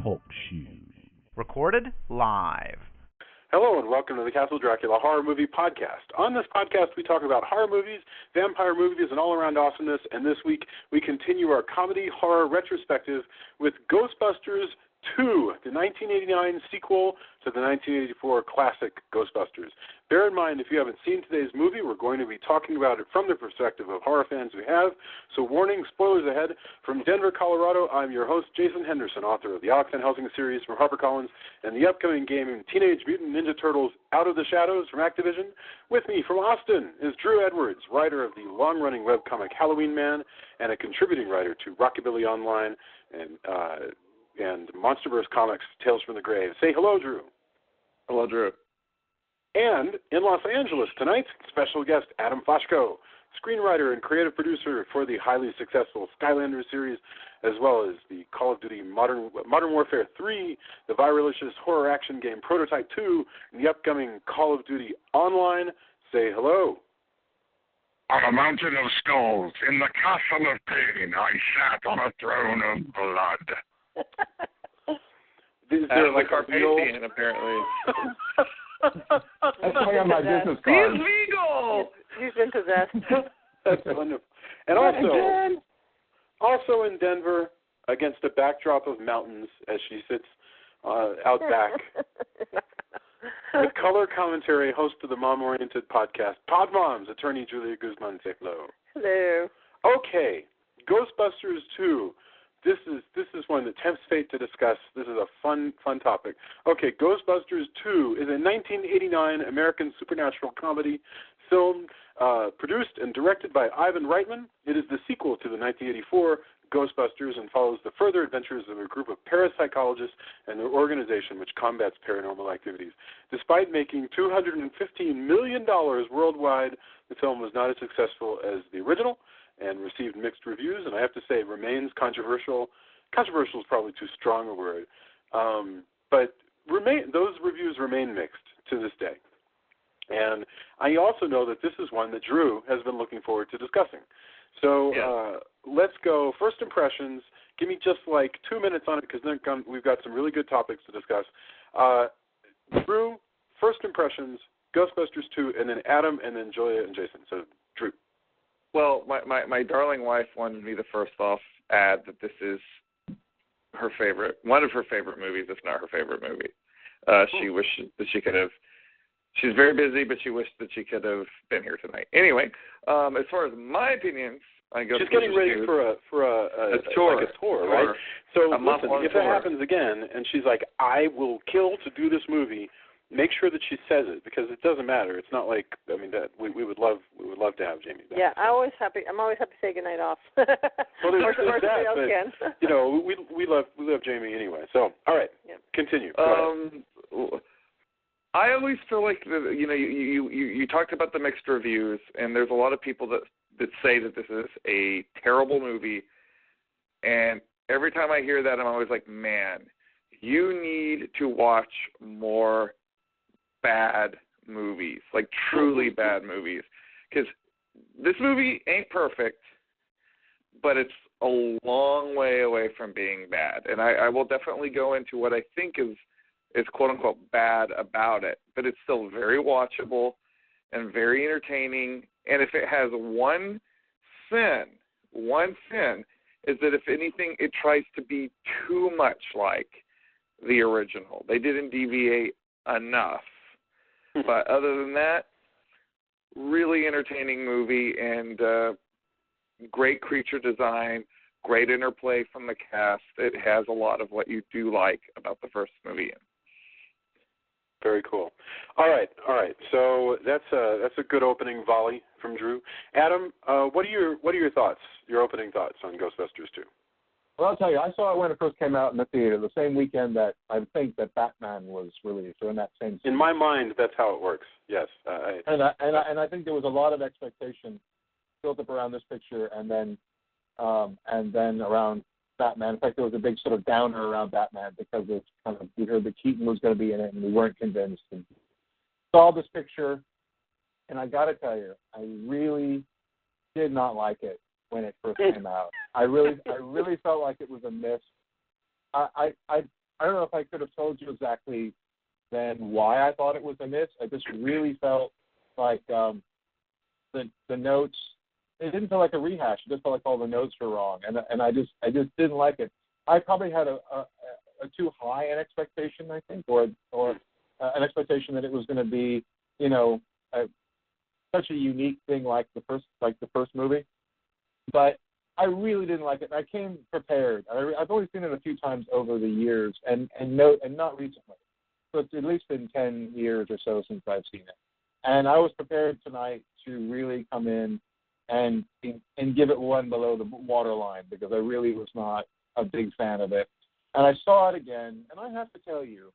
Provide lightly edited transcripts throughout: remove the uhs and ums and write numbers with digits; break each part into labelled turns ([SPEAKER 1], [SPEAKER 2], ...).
[SPEAKER 1] Talk Show. Recorded live.
[SPEAKER 2] Hello and welcome to the Castle Dracula Horror Movie Podcast. On this podcast, we talk about horror movies, vampire movies, and all-around awesomeness. And this week, we continue our comedy horror retrospective with Ghostbusters 2, the 1989 sequel to the 1984 classic Ghostbusters. Bear in mind, if you haven't seen today's movie, we're going to be talking about it from the perspective of horror fans we have. So warning, spoilers ahead. From Denver, Colorado, I'm your host, Jason Henderson, author of the Alex Van Helsing series from HarperCollins and the upcoming game Teenage Mutant Ninja Turtles Out of the Shadows from Activision. With me from Austin is Drew Edwards, writer of the long-running webcomic Halloween Man and a contributing writer to Rockabilly Online and MonsterVerse Comics, Tales from the Grave. Say hello, Drew.
[SPEAKER 3] Hello, Drew.
[SPEAKER 2] And in Los Angeles tonight, special guest Adam Foshko, screenwriter and creative producer for the highly successful Skylanders series, as well as the Call of Duty Modern Warfare 3, the viralicious horror action game Prototype 2, and the upcoming Call of Duty Online. Say hello.
[SPEAKER 4] On a mountain of skulls, in the castle of pain, I sat on a throne of blood.
[SPEAKER 2] Is there like a
[SPEAKER 3] Carpathian, apparently.
[SPEAKER 5] That's why on my business card.
[SPEAKER 3] He's legal!
[SPEAKER 6] He's been possessed.
[SPEAKER 2] That's wonderful. And also in Denver, against a backdrop of mountains as she sits out back, with color commentary, host of the mom-oriented podcast, Pod Moms, attorney Julia Guzman. Say hello.
[SPEAKER 6] Hello.
[SPEAKER 2] Okay, Ghostbusters 2. This is one that tempts fate to discuss. This is a fun topic. Okay, Ghostbusters 2 is a 1989 American supernatural comedy film produced and directed by Ivan Reitman. It is the sequel to the 1984 Ghostbusters and follows the further adventures of a group of parapsychologists and their organization which combats paranormal activities. Despite making $215 million worldwide, the film was not as successful as the original and received mixed reviews, and I have to say remains controversial. Controversial is probably too strong a word, but those reviews remain mixed to this day. And I also know that this is one that Drew has been looking forward to discussing. So let's go. First impressions. Give me just like 2 minutes on it because we've got some really good topics to discuss. Drew, first impressions, Ghostbusters 2, and then Adam, and then Julia and Jason. So, Drew.
[SPEAKER 3] Well, my darling wife wanted me to first off add that this is her favorite, one of her favorite movies, if not her favorite movie. She wished that she could have. She's very busy, but she wished that she could have been here tonight. Anyway, as far as my opinions,
[SPEAKER 2] she's getting ready for a tour, like a tour, right? So listen, if that happens again, and she's like, "I will kill to do this movie," make sure that she says it because it doesn't matter. It's not like that we would love to have Jamie back.
[SPEAKER 6] Yeah, I'm always happy to say goodnight off.
[SPEAKER 2] Well, there's
[SPEAKER 6] or
[SPEAKER 2] that,
[SPEAKER 6] else
[SPEAKER 2] but you know, we love Jamie anyway. So all right, continue.
[SPEAKER 3] I always feel like you talked about the mixed reviews, and there's a lot of people that say that this is a terrible movie, and every time I hear that, I'm always like, man, you need to watch more bad movies, like truly bad movies, because this movie ain't perfect, but it's a long way away from being bad, and I will definitely go into what I think is quote-unquote bad about it, but it's still very watchable and very entertaining, and if it has one sin is that if anything, it tries to be too much like the original. They didn't deviate enough. But other than that, really entertaining movie and great creature design, great interplay from the cast. It has a lot of what you do like about the first movie.
[SPEAKER 2] Very cool. All right. So that's a good opening volley from Drew. Adam, what are your thoughts? Your opening thoughts on Ghostbusters 2?
[SPEAKER 5] Well, I'll tell you, I saw it when it first came out in the theater, the same weekend that I think that Batman was released, or in that same season.
[SPEAKER 2] In my mind, that's how it works. Yes.
[SPEAKER 5] And I think there was a lot of expectation built up around this picture, and then around Batman. In fact, there was a big sort of downer around Batman because of we heard that Keaton was going to be in it, and we weren't convinced. And saw this picture, and I got to tell you, I really did not like it when it first came out. I really felt like it was a miss. I I don't know if I could have told you exactly then why I thought it was a miss. I just really felt like the notes. It didn't feel like a rehash. It just felt like all the notes were wrong, and I just didn't like it. I probably had a too high an expectation, I think, or an expectation that it was going to be, such a unique thing like the first movie. But I really didn't like it. I came prepared. I've only seen it a few times over the years, and not recently. So it's at least been 10 years or so since I've seen it. And I was prepared tonight to really come in and give it one below the waterline, because I really was not a big fan of it. And I saw it again, and I have to tell you,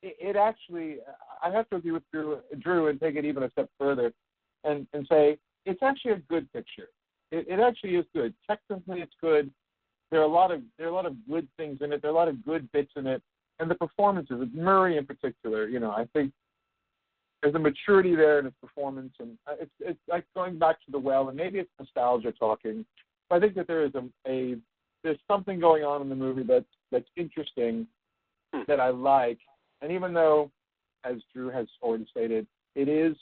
[SPEAKER 5] it actually, I have to agree with Drew and take it even a step further and say it's actually a good picture. It actually is good. Technically, it's good. There are a lot of good things in it. There are a lot of good bits in it, and the performances, Murray in particular. I think there's a maturity there in his performance, and it's like going back to The Well, and maybe it's nostalgia talking. But I think that there is there's something going on in the movie that's interesting, that I like. And even though, as Drew has already stated, it is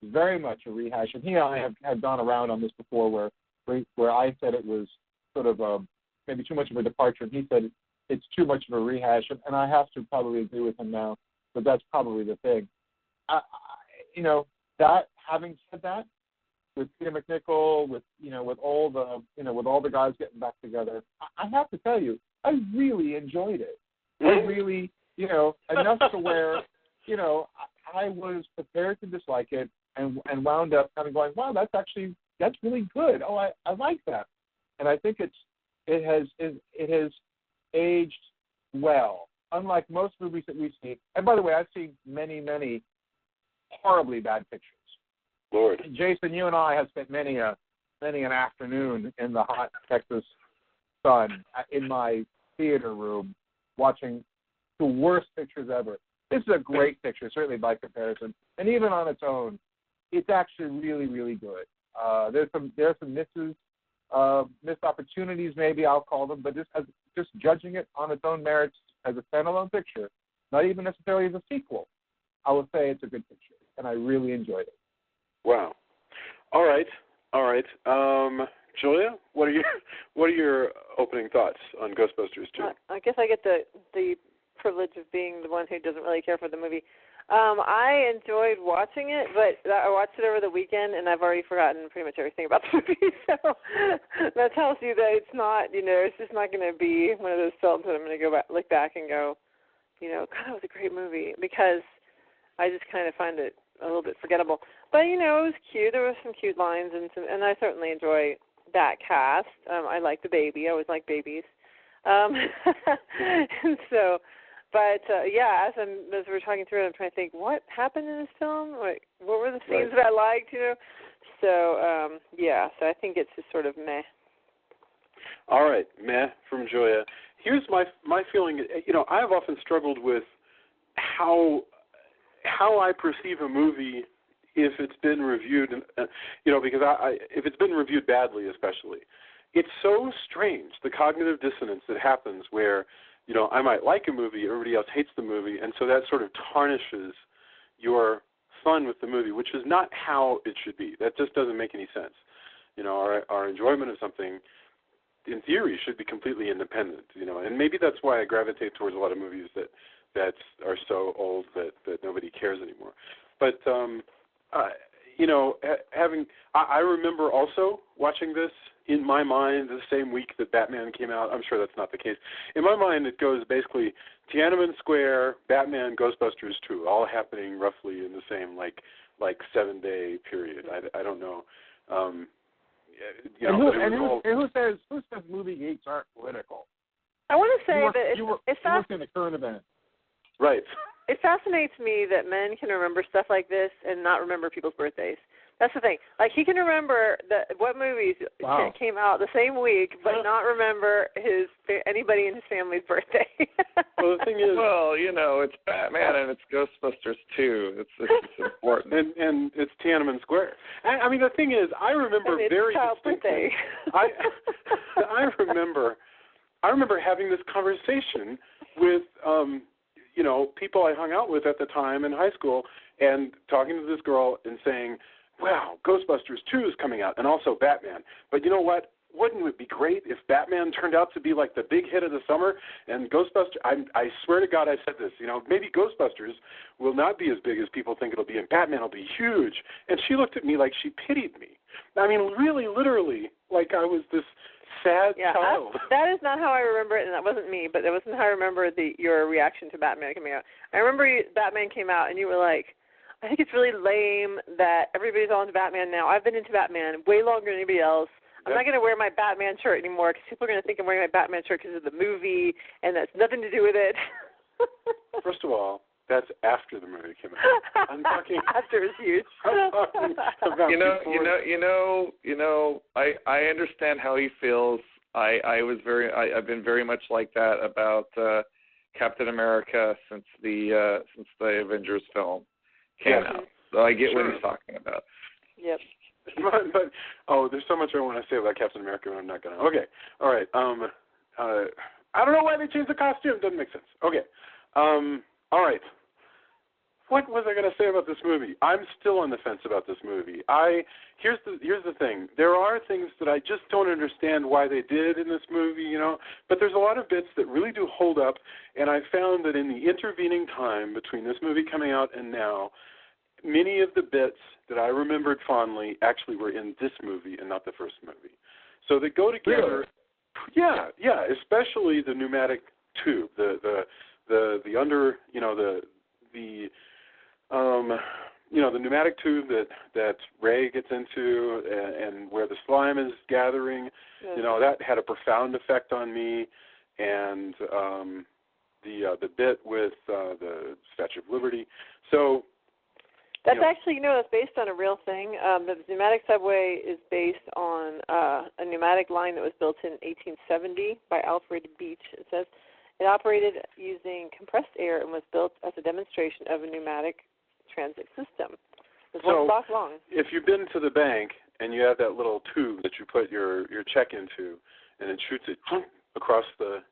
[SPEAKER 5] very much a rehash, and he and I have gone around on this before, where I said it was sort of maybe too much of a departure, and he said it's too much of a rehash, and I have to probably agree with him now, but that's probably the thing. That having said that, with Peter McNichol, with all the guys getting back together, I have to tell you, I really enjoyed it. I really, enough to where, I was prepared to dislike it, and wound up kind of going, wow, that's really good. Oh, I like that, and I think it has aged well, unlike most movies that we see. And by the way, I've seen many, many horribly bad pictures.
[SPEAKER 2] Lord.
[SPEAKER 5] Jason, you and I have spent many an afternoon in the hot Texas sun in my theater room watching the worst pictures ever. This is a great picture, certainly by comparison, and even on its own, it's actually really, really good. There's some misses, missed opportunities, maybe I'll call them, but just judging it on its own merits as a standalone picture, not even necessarily as a sequel, I would say it's a good picture, and I really enjoyed it.
[SPEAKER 2] Wow. All right. Julia, what are your opening thoughts on Ghostbusters 2?
[SPEAKER 6] I guess I get the privilege of being the one who doesn't really care for the movie. I enjoyed watching it, but I watched it over the weekend, and I've already forgotten pretty much everything about the movie. So that tells you that it's not, it's just not going to be one of those films that I'm going to look back and go, God, that was a great movie, because I just kind of find it a little bit forgettable. But, it was cute. There were some cute lines, and I certainly enjoy that cast. I like the baby. I always like babies. And so, but, as we're talking through it, I'm trying to think, what happened in this film? Like, what were the scenes that I liked, So, so I think it's just sort of meh.
[SPEAKER 2] All right, meh from Julia. Here's my feeling. I've often struggled with how I perceive a movie if it's been reviewed, because if it's been reviewed badly, especially, it's so strange, the cognitive dissonance that happens where, I might like a movie, everybody else hates the movie, and so that sort of tarnishes your fun with the movie, which is not how it should be. That just doesn't make any sense. Our enjoyment of something, in theory, should be completely independent, and maybe that's why I gravitate towards a lot of movies that are so old that nobody cares anymore. But, I remember also watching this in my mind the same week that Batman came out. I'm sure that's not the case. In my mind, it goes basically Tiananmen Square, Batman, Ghostbusters 2, all happening roughly in the same, like 7-day period. I don't know.
[SPEAKER 5] Who says movie geeks aren't political?
[SPEAKER 6] I want to say
[SPEAKER 5] it's in the current event.
[SPEAKER 2] Right.
[SPEAKER 6] It fascinates me that men can remember stuff like this and not remember people's birthdays. That's the thing. Like, he can remember what movies came out the same week, but not remember anybody in his family's birthday.
[SPEAKER 2] Well, the thing is,
[SPEAKER 3] it's Batman and it's Ghostbusters 2. It's important,
[SPEAKER 2] and it's Tiananmen Square. I mean, the thing is, I remember very distinctly. I remember having this conversation with people I hung out with at the time in high school, and talking to this girl and saying, "Wow, Ghostbusters 2 is coming out, and also Batman." But you know what? Wouldn't it be great if Batman turned out to be like the big hit of the summer, and Ghostbusters, I swear to God I said this, maybe Ghostbusters will not be as big as people think it'll be, and Batman will be huge. And she looked at me like she pitied me. I mean, really, literally, like I was this sad child.
[SPEAKER 6] That is not how I remember it, and that wasn't me, but that wasn't how I remember your reaction to Batman coming out. I remember Batman came out, and you were like, I think it's really lame that everybody's all into Batman now. I've been into Batman way longer than anybody else. I'm not going to wear my Batman shirt anymore because people are going to think I'm wearing my Batman shirt because of the movie, and that's nothing to do with it.
[SPEAKER 2] First of all, that's after the movie came out. I'm talking
[SPEAKER 6] after is huge.
[SPEAKER 2] I'm talking about
[SPEAKER 3] I understand how he feels. I've been very much like that about Captain America since the Avengers film came out. So I get what he's talking about.
[SPEAKER 6] Yep.
[SPEAKER 2] But there's so much I want to say about Captain America, but I'm not gonna. Okay, all right. I don't know why they changed the costume. Doesn't make sense. Okay. All right. What was I going to say about this movie? I'm still on the fence about this movie. Here's the thing. There are things that I just don't understand why they did in this movie, but there's a lot of bits that really do hold up, and I found that in the intervening time between this movie coming out and now, many of the bits that I remembered fondly actually were in this movie and not the first movie. So they go together. Really? Yeah, especially the pneumatic tube, the pneumatic tube that Ray gets into, and where the slime is gathering. Yeah. That had a profound effect on me, and the bit with the Statue of Liberty. So
[SPEAKER 6] that's actually, that's based on a real thing. The pneumatic subway is based on a pneumatic line that was built in 1870 by Alfred Beach. It says it operated using compressed air and was built as a demonstration of a pneumatic transit system. It was 1 block long.
[SPEAKER 2] If you've been to the bank and you have that little tube that you put your check into, and it shoots it across the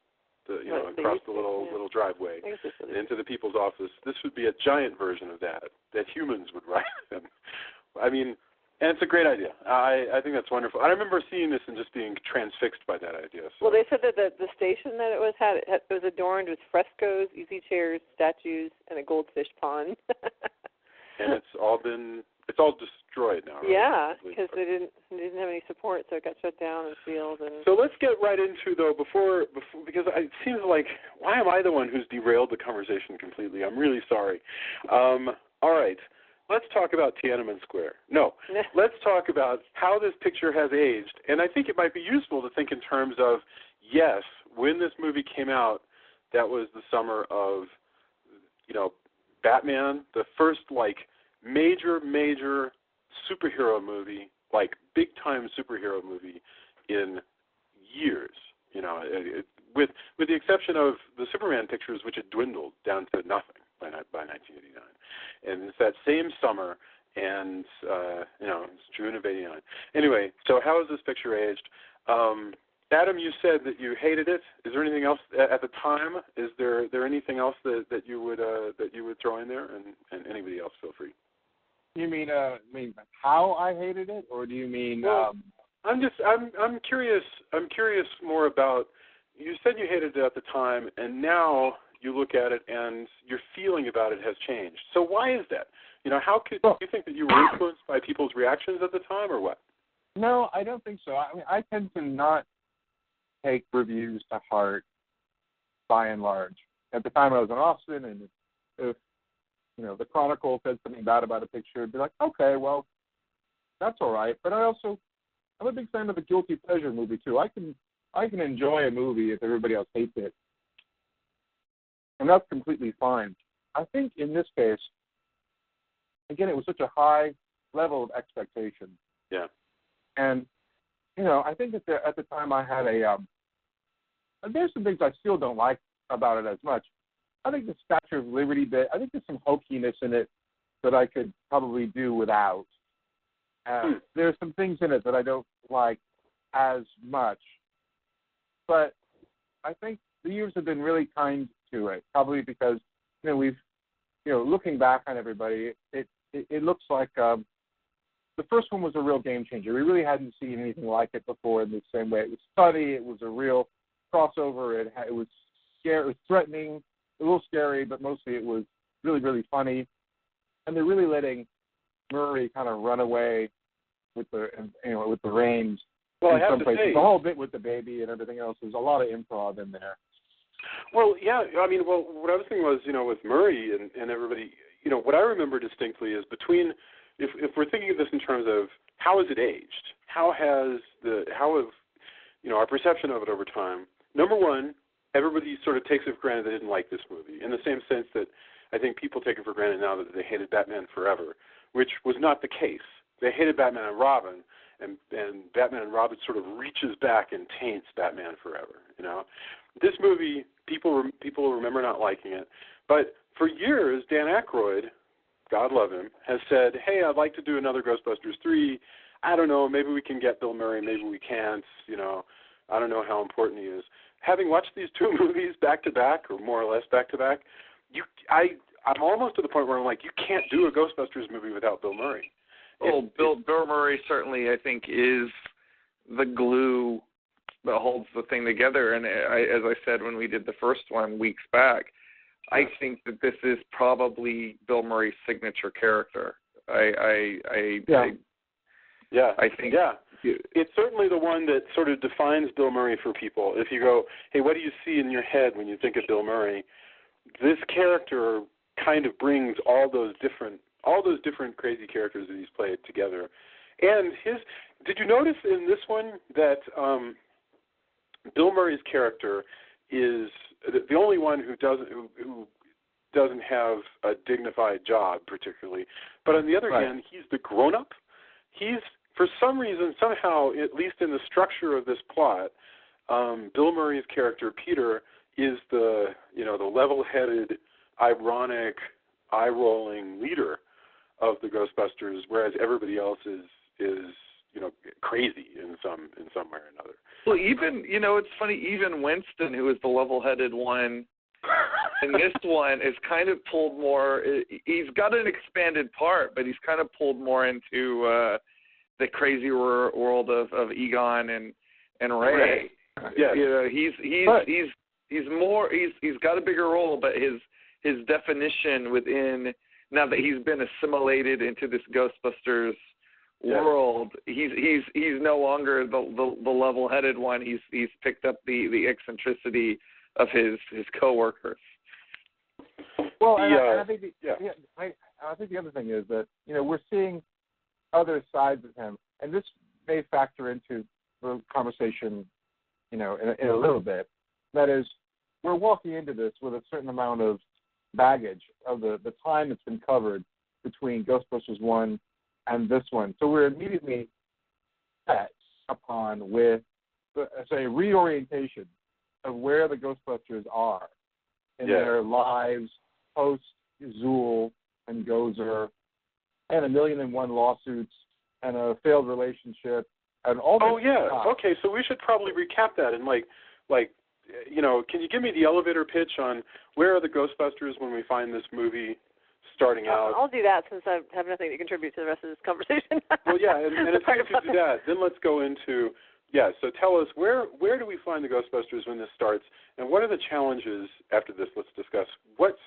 [SPEAKER 2] little driveway into the people's office, this would be a giant version of that humans would ride them. I mean, and it's a great idea. I think that's wonderful. I remember seeing this and just being transfixed by that idea. So.
[SPEAKER 6] Well, they said that the station that it was adorned with frescoes, easy chairs, statues, and a goldfish pond.
[SPEAKER 2] And it's all destroyed now, right?
[SPEAKER 6] Yeah, because they didn't have any support, so it got shut down and sealed. And
[SPEAKER 2] so let's get right into, though, before because it seems like, why am I the one who's derailed the conversation completely? I'm really sorry. All right, let's talk about Tiananmen Square. No, let's talk about how this picture has aged, and I think it might be useful to think in terms of, yes, when this movie came out, that was the summer of, Batman, the first, major superhero movie, big-time superhero movie in years, with the exception of the Superman pictures, which had dwindled down to nothing by 1989. And it's that same summer, and, it's June of 89. Anyway, so how has this picture aged? Adam, you said that you hated it. Is there anything else at the time? Is there anything else that you would throw in there? And anybody else, feel free.
[SPEAKER 5] You mean how I hated it, or do you mean?
[SPEAKER 2] Well, I'm curious. I'm curious more about. You said you hated it at the time, and now you look at it, and your feeling about it has changed. So why is that? How could you think that you were influenced by people's reactions at the time, or what?
[SPEAKER 5] No, I don't think so. I tend to not take reviews to heart, by and large. At the time, I was in Austin, and if the Chronicle said something bad about a picture, I'd be like, okay, well, that's all right. But I'm a big fan of a guilty pleasure movie too. I can enjoy a movie if everybody else hates it, and that's completely fine. I think in this case, again, it was such a high level of expectation.
[SPEAKER 2] Yeah.
[SPEAKER 5] And I think at the time I had there's some things I still don't like about it as much. I think the Statue of Liberty bit, I think there's some hokiness in it that I could probably do without. There's some things in it that I don't like as much. But I think the years have been really kind to it, probably because we've looking back on everybody, it looks like the first one was a real game changer. We really hadn't seen anything like it before in the same way. It was funny. It was a real crossover. It was scary. It was threatening, a little scary, but mostly it was really, really funny. And they're really letting Murray kind of run away with the reins.
[SPEAKER 2] Well,
[SPEAKER 5] in
[SPEAKER 2] I have
[SPEAKER 5] some
[SPEAKER 2] to
[SPEAKER 5] places.
[SPEAKER 2] say,
[SPEAKER 5] the whole bit with the baby and everything else. There's a lot of improv in there.
[SPEAKER 2] Well, yeah. I mean, what I was thinking was, with Murray and everybody, what I remember distinctly is between, if we're thinking of this in terms of how has it aged, how have our perception of it over time. Number one, everybody sort of takes it for granted they didn't like this movie, in the same sense that I think people take it for granted now that they hated Batman Forever, which was not the case. They hated Batman and Robin, and Batman and Robin sort of reaches back and taints Batman Forever. This movie, people remember not liking it, but for years, Dan Aykroyd, God love him, has said, hey, I'd like to do another Ghostbusters 3. I don't know, maybe we can get Bill Murray, maybe we can't, I don't know how important he is. Having watched these two movies back-to-back, or more or less back-to-back, I'm almost to the point where I'm like, you can't do a Ghostbusters movie without Bill Murray.
[SPEAKER 3] Bill Murray certainly, I think, is the glue that holds the thing together. And as I said when we did the first one weeks back, I think that this is probably Bill Murray's signature character. I think
[SPEAKER 2] it's certainly the one that sort of defines Bill Murray for people. If you go, hey, what do you see in your head when you think of Bill Murray? This character kind of brings all those different crazy characters that he's played together. And did you notice in this one that Bill Murray's character is the only one who doesn't have a dignified job particularly, but on the other hand, he's the grown-up. He's, for some reason, somehow, at least in the structure of this plot, Bill Murray's character Peter is the level-headed, ironic, eye-rolling leader of the Ghostbusters, whereas everybody else is crazy in some way or another.
[SPEAKER 3] Well, even it's funny. Even Winston, who is the level-headed one in this one, is kind of pulled more. He's got an expanded part, but he's kind of pulled more into the crazy world of Egon and Ray.
[SPEAKER 2] Yeah,
[SPEAKER 3] he's more. He's got a bigger role, but his definition within, now that he's been assimilated into this Ghostbusters world, he's no longer the level-headed one. He's picked up the eccentricity of his coworkers.
[SPEAKER 5] Well, I think I think the other thing is that we're seeing other sides of him, and this may factor into the conversation, in a little bit. That is, we're walking into this with a certain amount of baggage of the time that's been covered between Ghostbusters 1 and this one. So we're immediately set upon with, say, reorientation of where the Ghostbusters are in their lives post-Zool and Gozer and 1,000,001 lawsuits and a failed relationship and all this stuff.
[SPEAKER 2] Okay, so we should probably recap that and can you give me the elevator pitch on where are the Ghostbusters when we find this movie starting out?
[SPEAKER 6] I'll do that since I have nothing to contribute to the rest of this conversation.
[SPEAKER 2] Well, yeah, and if you do that, then let's go into, so tell us, where do we find the Ghostbusters when this starts, and what are the challenges after this? Let's discuss what's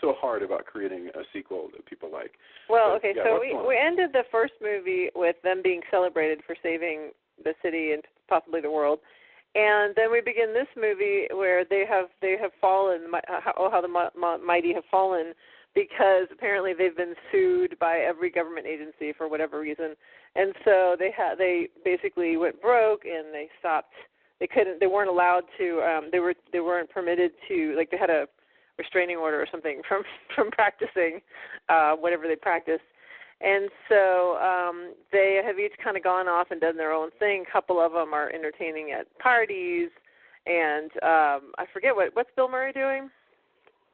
[SPEAKER 2] so hard about creating a sequel that people like.
[SPEAKER 6] Well, so we ended the first movie with them being celebrated for saving the city and possibly the world. And then we begin this movie where they have fallen. How the mighty have fallen, because apparently they've been sued by every government agency for whatever reason, and so they basically went broke and they stopped. They weren't allowed to. They weren't permitted to. They had a restraining order or something from practicing whatever they practiced. And so they have each kind of gone off and done their own thing. A couple of them are entertaining at parties, and I forget what's Bill Murray doing?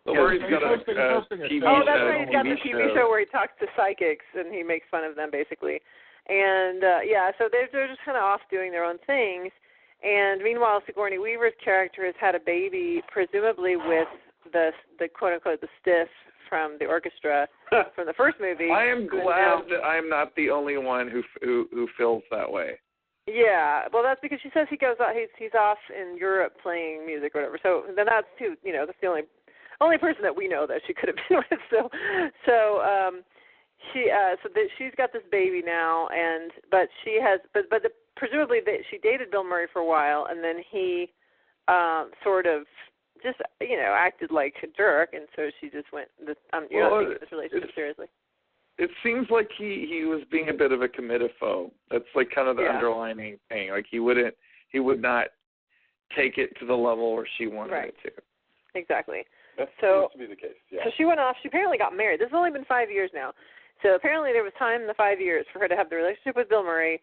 [SPEAKER 3] Bill Murray's got a TV show.
[SPEAKER 6] Oh, that's right. He's got the TV show where he talks to psychics and he makes fun of them, basically. And so they're just kind of off doing their own things. And meanwhile, Sigourney Weaver's character has had a baby, presumably with the quote unquote the stiff from the orchestra from the first movie.
[SPEAKER 3] I am glad that I am not the only one who feels that way.
[SPEAKER 6] Yeah, well, that's because she says he goes out. He's off in Europe playing music or whatever. So then that's too. That's the only person that we know that she could have been with. She's got this baby now, but presumably she dated Bill Murray for a while, and then he sort of just acted like a jerk, and so she just went taking this relationship seriously.
[SPEAKER 3] It seems like he was being a bit of a committophobe. That's like kind of the underlining thing. Like he would not take it to the level where she wanted it to.
[SPEAKER 6] Exactly.
[SPEAKER 2] That seems to be the case. Yeah.
[SPEAKER 6] So she went off. She apparently got married. This has only been 5 years now. So apparently there was time in the 5 years for her to have the relationship with Bill Murray,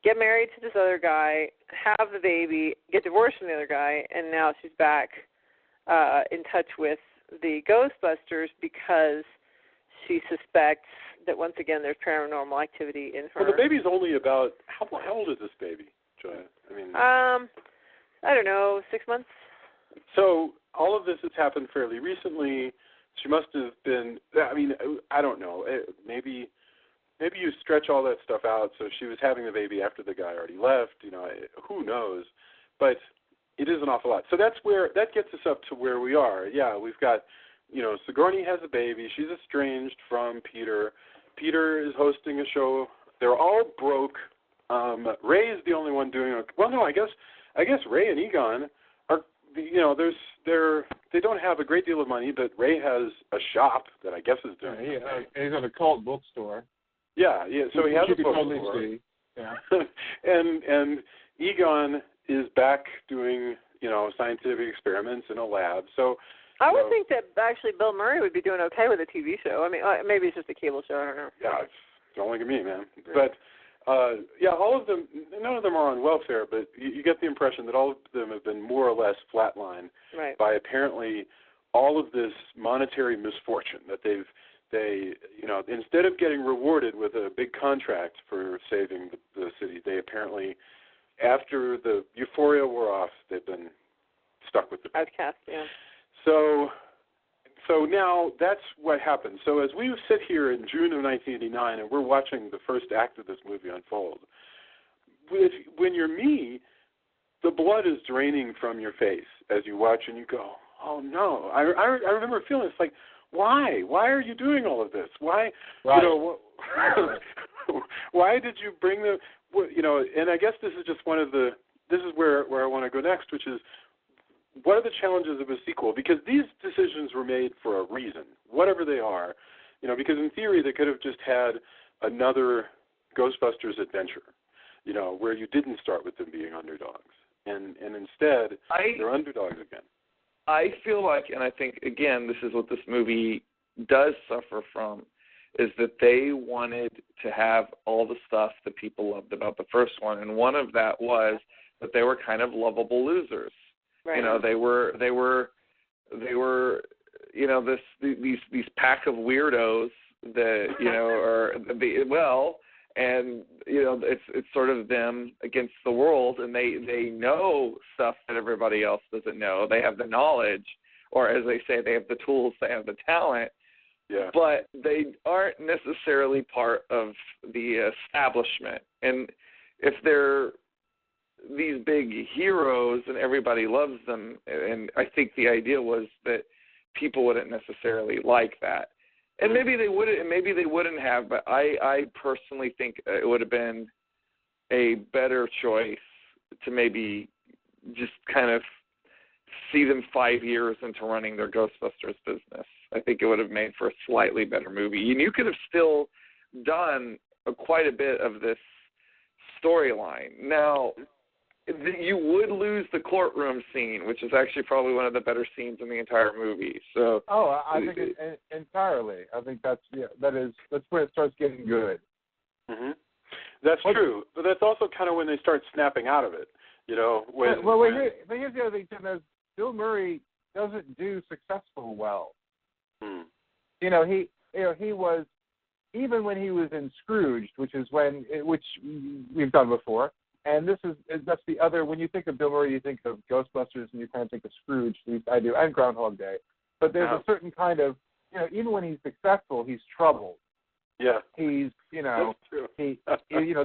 [SPEAKER 6] get married to this other guy, have the baby, get divorced from the other guy, and now she's back in touch with the Ghostbusters because she suspects that once again there's paranormal activity in her.
[SPEAKER 2] Well, the baby's only about how old is this baby, Joya? I mean,
[SPEAKER 6] I don't know, 6 months.
[SPEAKER 2] So all of this has happened fairly recently. She must have been. I mean, I don't know. Maybe you stretch all that stuff out. So she was having the baby after the guy already left. Who knows? But it is an awful lot. So that gets us up to where we are. Yeah, we've got. Sigourney has a baby. She's estranged from Peter. Peter is hosting a show. They're all broke. Ray is the only one doing it. Well, no, I guess Ray and Egon are. They don't have a great deal of money, but Ray has a shop that I guess is doing.
[SPEAKER 5] He's at a cult bookstore.
[SPEAKER 2] Yeah. So he has a bookstore.
[SPEAKER 5] Totally see. Yeah.
[SPEAKER 2] and Egon is back doing scientific experiments in a lab. So.
[SPEAKER 6] I would think that actually Bill Murray would be doing okay with a TV show. I mean, maybe it's just a cable show. I don't know.
[SPEAKER 2] Yeah, don't look at me, man. But, all of them, none of them are on welfare, but you get the impression that all of them have been more or less flatlined by apparently all of this monetary misfortune that they instead of getting rewarded with a big contract for saving the city, they apparently, after the euphoria wore off, they've been stuck with the
[SPEAKER 6] outcast, yeah.
[SPEAKER 2] So now that's what happened. So as we sit here in June of 1989 and we're watching the first act of this movie unfold, when you're me, the blood is draining from your face as you watch and you go, oh no. I remember feeling it's like, why? Why are you doing all of this? Why?
[SPEAKER 5] Right.
[SPEAKER 2] Why did you bring the? And I guess this is just this is where I want to go next, which is. What are the challenges of a sequel? Because these decisions were made for a reason, whatever they are. Because in theory they could have just had another Ghostbusters adventure, where you didn't start with them being underdogs. And instead, they're underdogs again.
[SPEAKER 3] I feel like, and I think, again, this is what this movie does suffer from, is that they wanted to have all the stuff that people loved about the first one. And one of that was that they were kind of lovable losers. Right. They were these pack of weirdos that it's sort of them against the world, and they know stuff that everybody else doesn't know. They have the knowledge, or as they say, they have the tools, they have the talent. Yeah. But they aren't necessarily part of the establishment. And if they're these big heroes and everybody loves them, and I think the idea was that people wouldn't necessarily like that. And maybe they wouldn't have, but I personally think it would have been a better choice to maybe just kind of see them 5 years into running their Ghostbusters business. I think it would have made for a slightly better movie. And you could have still done quite a bit of this storyline. Now, you would lose the courtroom scene, which is actually probably one of the better scenes in the entire movie. So,
[SPEAKER 5] I think entirely. I think that's where it starts getting good.
[SPEAKER 2] Mm-hmm. That's true, but that's also kind of when they start snapping out of it. Here's the other thing, Tim. Is
[SPEAKER 5] Bill Murray doesn't do successful well.
[SPEAKER 2] Hmm.
[SPEAKER 5] He was, even when he was in Scrooged, which we've done before. And that's the other, when you think of Bill Murray, you think of Ghostbusters, and you kind of think of Scrooge, at least I do, and Groundhog Day. but there's a certain kind of, even when he's successful, he's troubled.
[SPEAKER 2] Yeah.
[SPEAKER 5] He's,
[SPEAKER 2] That's true.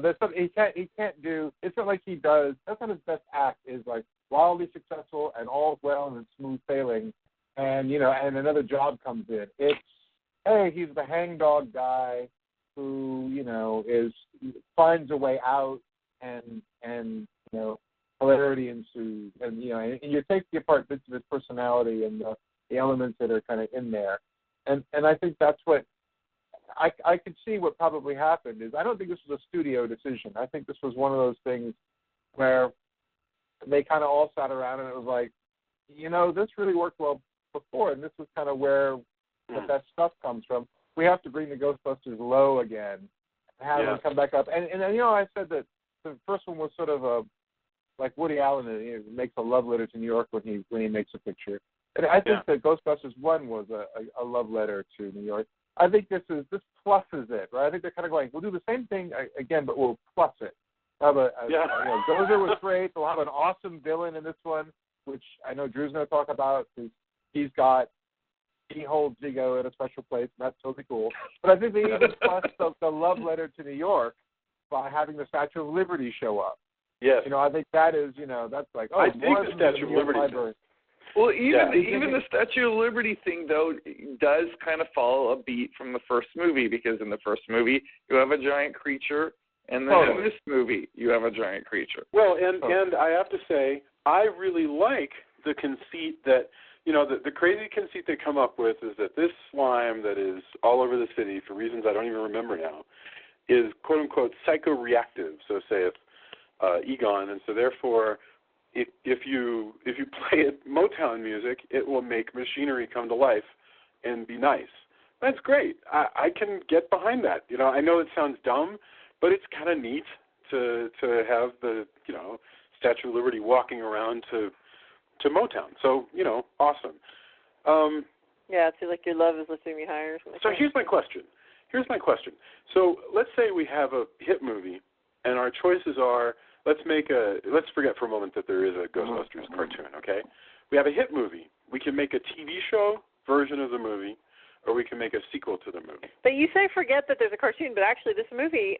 [SPEAKER 5] there's something he can't do. It's not like he does. That's not his best act. Is like wildly successful and all's well and smooth sailing, and and another job comes in. It's hey, he's the hangdog guy who finds a way out, and hilarity ensues, and and you take apart bits of his personality and the elements that are kind of in there, and I think that's what I could see what probably happened is I don't think this was a studio decision. I think this was one of those things where they kind of all sat around and it was like, this really worked well before, and this is kind of where the best stuff comes from. We have to bring the Ghostbusters low again, and have them come back up. And I said that the first one was sort of like Woody Allen makes a love letter to New York when he makes a picture. And I think that Ghostbusters 1 was a love letter to New York. I think this pluses it, right? I think they're kind of going, we'll do the same thing again, but we'll plus it. Gozer was great. We'll have an awesome villain in this one, which I know Drew's going to talk about because he holds Zigo in a special place, and that's totally cool. But I think they even plus the love letter to New York by having the Statue of Liberty show up.
[SPEAKER 2] Yes.
[SPEAKER 5] I think that is, that's like,
[SPEAKER 2] I think the Statue of Liberty.
[SPEAKER 3] Well, even the Statue of Liberty thing, though, does kind of follow a beat from the first movie, because in the first movie, you have a giant creature, and then in this movie, you have a giant creature.
[SPEAKER 2] Well, and I have to say, I really like the conceit that, the crazy conceit they come up with is that this slime that is all over the city, for reasons I don't even remember now, is quote-unquote psychoreactive, so saith Egon, and so therefore, if you play it Motown music, it will make machinery come to life and be nice. That's great. I can get behind that. I know it sounds dumb, but it's kind of neat to have the Statue of Liberty walking around to Motown. So awesome.
[SPEAKER 6] It's like your love is lifting me higher. Or something
[SPEAKER 2] So
[SPEAKER 6] like
[SPEAKER 2] here's my question. So let's say we have a hit movie, and our choices are. Let's forget for a moment that there is a Ghostbusters cartoon, okay? We have a hit movie. We can make a TV show version of the movie, or we can make a sequel to the movie.
[SPEAKER 6] But you say forget that there's a cartoon, but actually this movie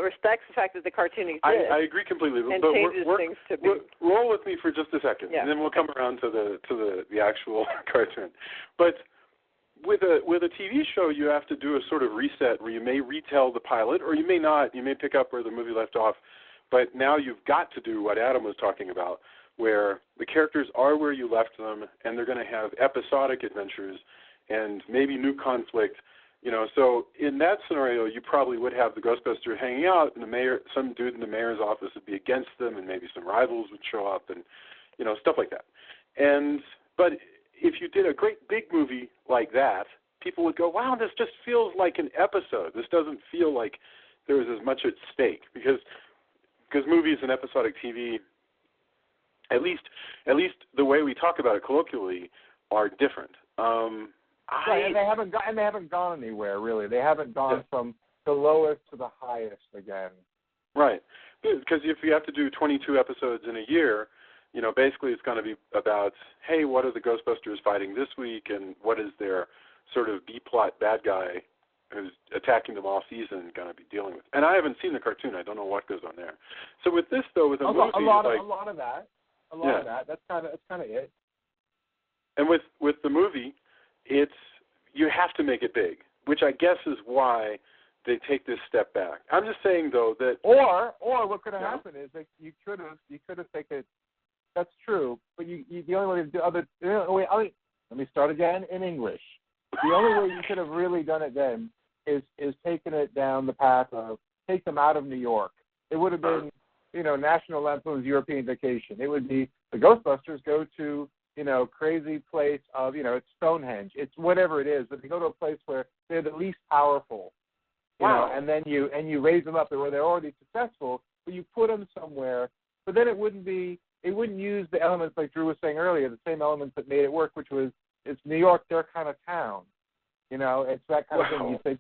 [SPEAKER 6] respects the fact that the cartoon exists.
[SPEAKER 2] I agree completely.
[SPEAKER 6] And
[SPEAKER 2] but
[SPEAKER 6] changes things to be.
[SPEAKER 2] Roll with me for just a second, and then we'll come around to the actual cartoon. But with a TV show, you have to do a sort of reset where you may retell the pilot, or you may not. You may pick up where the movie left off. But now you've got to do what Adam was talking about, where the characters are where you left them, and they're going to have episodic adventures and maybe new conflict. So in that scenario, you probably would have the Ghostbusters hanging out, and some dude in the mayor's office would be against them, and maybe some rivals would show up, and stuff like that. But if you did a great big movie like that, people would go, wow, this just feels like an episode. This doesn't feel like there was as much at stake, because movies and episodic TV, at least the way we talk about it colloquially, are different.
[SPEAKER 5] And they haven't gone anywhere really. They haven't gone from the lowest to the highest again.
[SPEAKER 2] Right, because if you have to do 22 episodes in a year, basically it's going to be about, hey, what are the Ghostbusters fighting this week, and what is their sort of B-plot bad guy who's attacking them all season going to be dealing with. And I haven't seen the cartoon. I don't know what goes on there. So with this, though, with a movie,
[SPEAKER 5] a lot of that. That's kind of it.
[SPEAKER 2] And with the movie, you have to make it big, which I guess is why they take this step back. I'm just saying, though, that
[SPEAKER 5] or what could have happened is that you could have taken. That's true, but the only way to do let me start again in English. The only way you could have really done it then is taken it down the path of take them out of New York. It would have been, National Lampoon's European Vacation. It would be the Ghostbusters go to, crazy place of, it's Stonehenge. It's whatever it is, but they go to a place where they're the least powerful. And then you raise them up where they're already successful, but you put them somewhere. But then it wouldn't use the elements like Drew was saying earlier, the same elements that made it work, which was it's New York, their kind of town. It's that kind of thing. You think,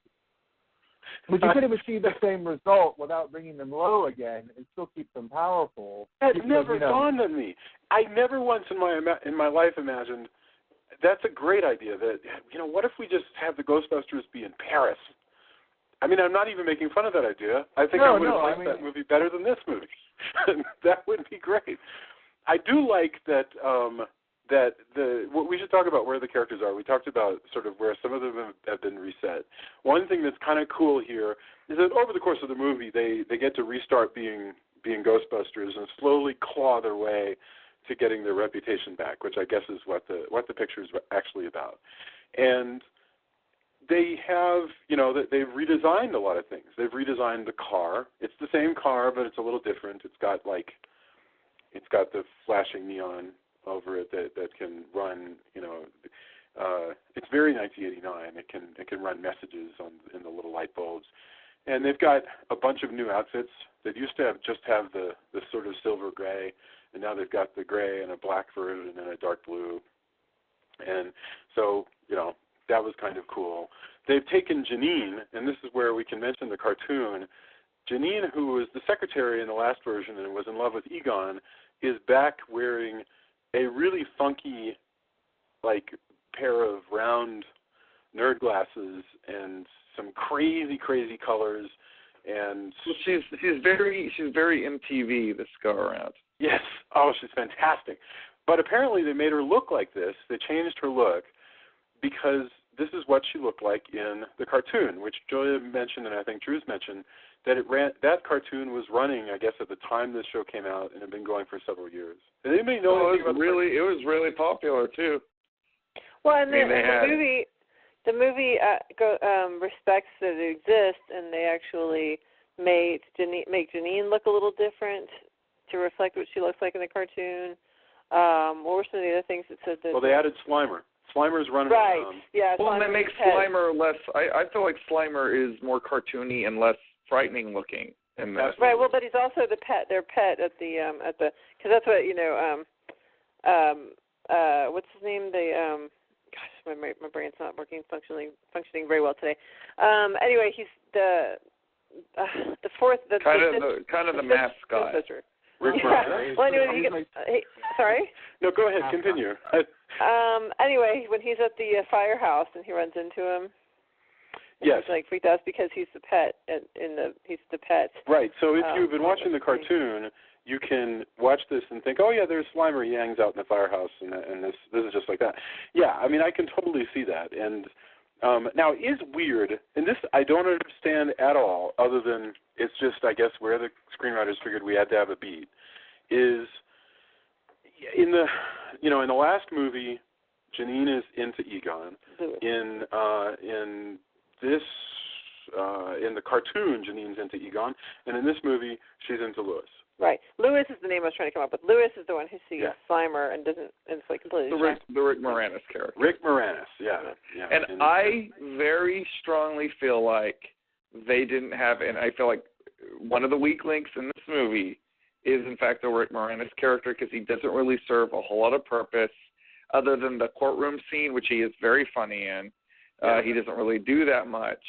[SPEAKER 5] but you could have achieved the same result without bringing them low again and still keep them powerful.
[SPEAKER 2] That never dawned on me. I never once in my life imagined that's a great idea. That, what if we just have the Ghostbusters be in Paris? I mean, I'm not even making fun of that idea. I think I would have liked that movie better than this movie. That would be great. I do like that. We should talk about where the characters are. We talked about sort of where some of them have been reset. One thing that's kind of cool here is that over the course of the movie, they get to restart being Ghostbusters and slowly claw their way to getting their reputation back, which I guess is what the picture is actually about. And they have, they've redesigned a lot of things. They've redesigned the car. It's the same car, but it's a little different. It's got the flashing neon over it that can run, it's very 1989. It can run messages in the little light bulbs. And they've got a bunch of new outfits. They used to just have the sort of silver gray, and now they've got the gray and a black version and a dark blue. And so, that was kind of cool. They've taken Janine, and this is where we can mention the cartoon. Janine, who was the secretary in the last version and was in love with Egon, is back wearing a really funky, pair of round nerd glasses and some crazy, crazy colors. And
[SPEAKER 3] well, she's very MTV this go around.
[SPEAKER 2] Yes. Oh, she's fantastic. But apparently they made her look like this. They changed her look because this is what she looked like in the cartoon, which Julia mentioned and I think Drew's mentioned, that that cartoon was running, I guess, at the time this show came out and had been going for several years. Did anybody know anything about
[SPEAKER 3] it was really popular too.
[SPEAKER 6] Well, and the movie respects that it exists, and they actually make Janine look a little different to reflect what she looks like in the cartoon. What were some of the other things that said that?
[SPEAKER 2] Well, they added Slimer. Slimer's running
[SPEAKER 6] around.
[SPEAKER 2] Right,
[SPEAKER 6] yeah.
[SPEAKER 3] Well, and that makes Slimer less. I feel like Slimer is more cartoony and less frightening looking.
[SPEAKER 6] Right. Well, but he's also their pet at the because that's what what's his name? Gosh, my brain's not functioning very well today. Anyway, he's the fourth.
[SPEAKER 3] Kind of the mascot.
[SPEAKER 2] Rick
[SPEAKER 6] Moranis. Well, anyway, sorry.
[SPEAKER 2] No, go ahead. Continue.
[SPEAKER 6] Anyway, when he's at the firehouse and he runs into him.
[SPEAKER 2] Yes.
[SPEAKER 6] He's freaked out because he's the pet he's the pet.
[SPEAKER 2] Right. So if you've been watching the cartoon, you can watch this and think, oh yeah, there's Slimer. He hangs out in the firehouse, and this is just like that. Yeah. I mean, I can totally see that. And now it is weird, and this I don't understand at all. Other than it's just, I guess, where the screenwriters figured we had to have a beat. Is in the last movie, Janine is into Egon. In the cartoon, Janine's into Egon, and in this movie, she's into Louis.
[SPEAKER 6] Right. Louis is the name I was trying to come up with. Louis is the one who sees Slimer and doesn't, and it's completely
[SPEAKER 3] the Rick Moranis character.
[SPEAKER 2] Rick Moranis, yeah.
[SPEAKER 3] And I very strongly feel like they didn't have, and I feel like one of the weak links in this movie is, in fact, the Rick Moranis character, because he doesn't really serve a whole lot of purpose other than the courtroom scene, which he is very funny in. He doesn't really do that much.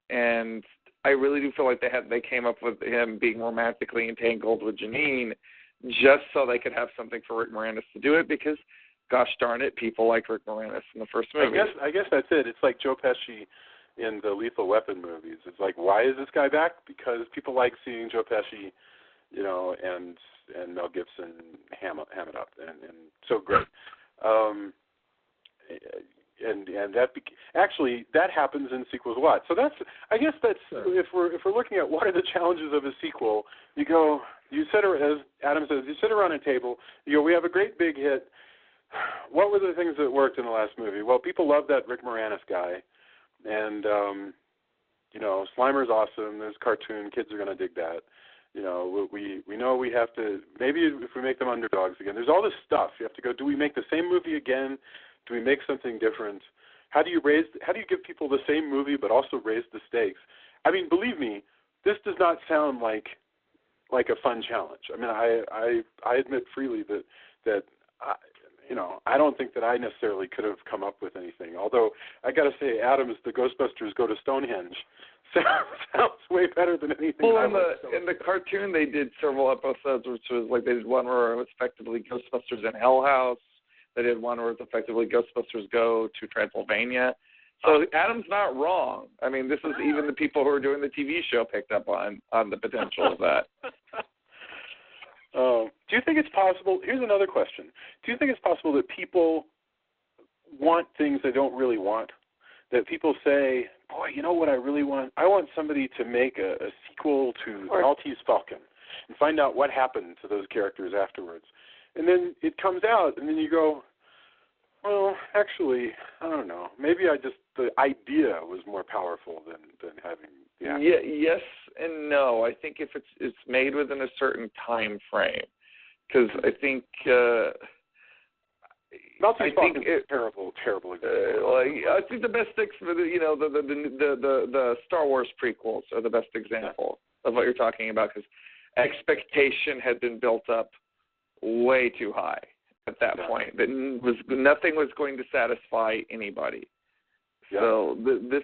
[SPEAKER 3] And I really do feel like they came up with him being romantically entangled with Janine just so they could have something for Rick Moranis to do it, because, gosh darn it, people like Rick Moranis in the first movie.
[SPEAKER 2] I guess that's it. It's like Joe Pesci in the Lethal Weapon movies. It's like, why is this guy back? Because people like seeing Joe Pesci, and Mel Gibson ham it up, and so great. And that happens in sequels a lot. So I guess that's if we're looking at what are the challenges of a sequel, you sit as Adam says, you sit around a table, we have a great big hit. What were the things that worked in the last movie? Well, people love that Rick Moranis guy, and Slimer's awesome. There's a cartoon, kids are going to dig that. We know we have to, maybe if we make them underdogs again, there's all this stuff. You have to go, do we make the same movie again? Do we make something different? How do you give people the same movie but also raise the stakes? I mean, believe me, this does not sound like a fun challenge. I mean, I admit freely that I don't think that I necessarily could have come up with anything. Although I got to say, Adam's The Ghostbusters Go to Stonehenge sounds way better than anything.
[SPEAKER 3] Well, in the cartoon, they did several episodes, which was like they did one where it was effectively Ghostbusters in Hell House. They did one where it's effectively Ghostbusters Go to Transylvania. So Adam's not wrong. I mean, this is even the people who are doing the TV show picked up on the potential of that.
[SPEAKER 2] Do you think it's possible? Here's another question. Do you think it's possible that people want things they don't really want? That people say, boy, you know what I really want? I want somebody to make a sequel to The Maltese Falcon and find out what happened to those characters afterwards. And then it comes out, and then you go, well, actually, I don't know. Maybe the idea was more powerful than having the action.
[SPEAKER 3] Yeah, yes and no. I think if it's made within a certain time frame, because I think
[SPEAKER 2] Maltese Falcon is terrible example.
[SPEAKER 3] I think the best for the Star Wars prequels are the best example of what you're talking about, because expectation had been built up way too high at that point. That nothing was going to satisfy anybody. Yeah. So this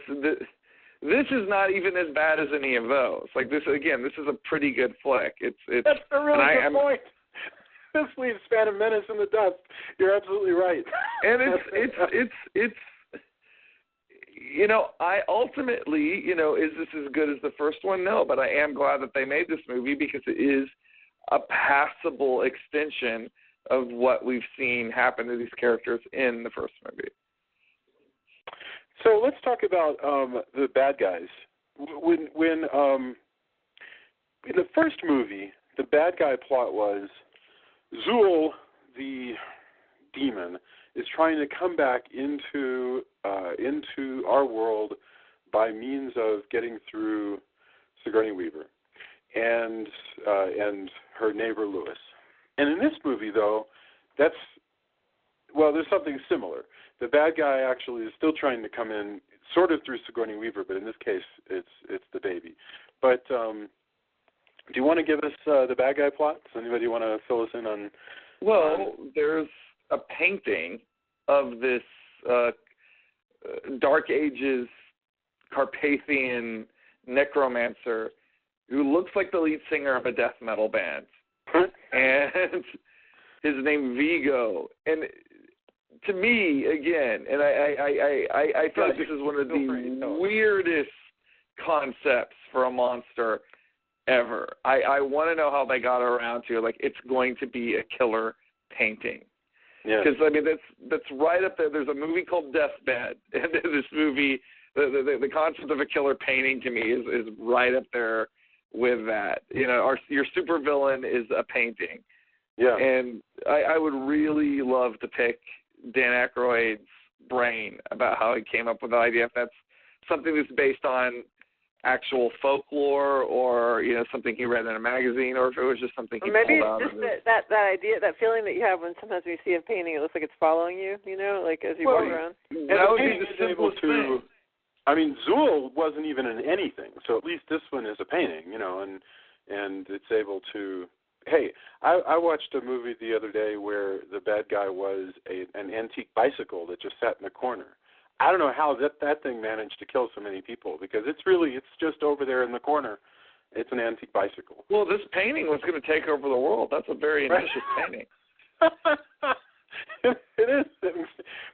[SPEAKER 3] is not even as bad as any of those. Like this is a pretty good flick.
[SPEAKER 2] That's a really good point. This leaves Phantom Menace in the dust. You're absolutely right.
[SPEAKER 3] And it's I ultimately, is this as good as the first one? No, but I am glad that they made this movie because it is a passable extension of what we've seen happen to these characters in the first movie.
[SPEAKER 2] So let's talk about the bad guys. When in the first movie, the bad guy plot was Zool, the demon, is trying to come back into our world by means of getting through Sigourney Weaver and her neighbor Lewis. And in this movie, though, there's something similar. The bad guy actually is still trying to come in, sort of through Sigourney Weaver, but in this case, it's the baby. But do you want to give us the bad guy plot? Does anybody want to fill us in on?
[SPEAKER 3] Well, there's a painting of this Dark Ages Carpathian necromancer who looks like the lead singer of a death metal band. And his name Vigo. And to me, again, and I feel like this is one of the weirdest concepts for a monster ever. I want to know how they got around to, like, it's going to be a killer painting. Because, I mean, that's right up there. There's a movie called Deathbed, and this movie, the concept of a killer painting to me is right up there with that. Your supervillain is a painting. Yeah. And I would really love to pick Dan Aykroyd's brain about how he came up with the idea, if that's something that's based on actual folklore or, something he read in a magazine, or if it was just something he
[SPEAKER 6] maybe
[SPEAKER 3] pulled out
[SPEAKER 6] it's
[SPEAKER 3] of
[SPEAKER 6] just that idea, that feeling that you have when sometimes when you see a painting, it looks like it's following you, like as you walk around.
[SPEAKER 2] And that would be the simplest thing. I mean, Zool wasn't even in anything, so at least this one is a painting, and it's able to. Hey, I watched a movie the other day where the bad guy was an antique bicycle that just sat in the corner. I don't know how that thing managed to kill so many people, because it's just over there in the corner. It's an antique bicycle.
[SPEAKER 3] Well, this painting was going to take over the world. That's a very ambitious painting.
[SPEAKER 2] It is.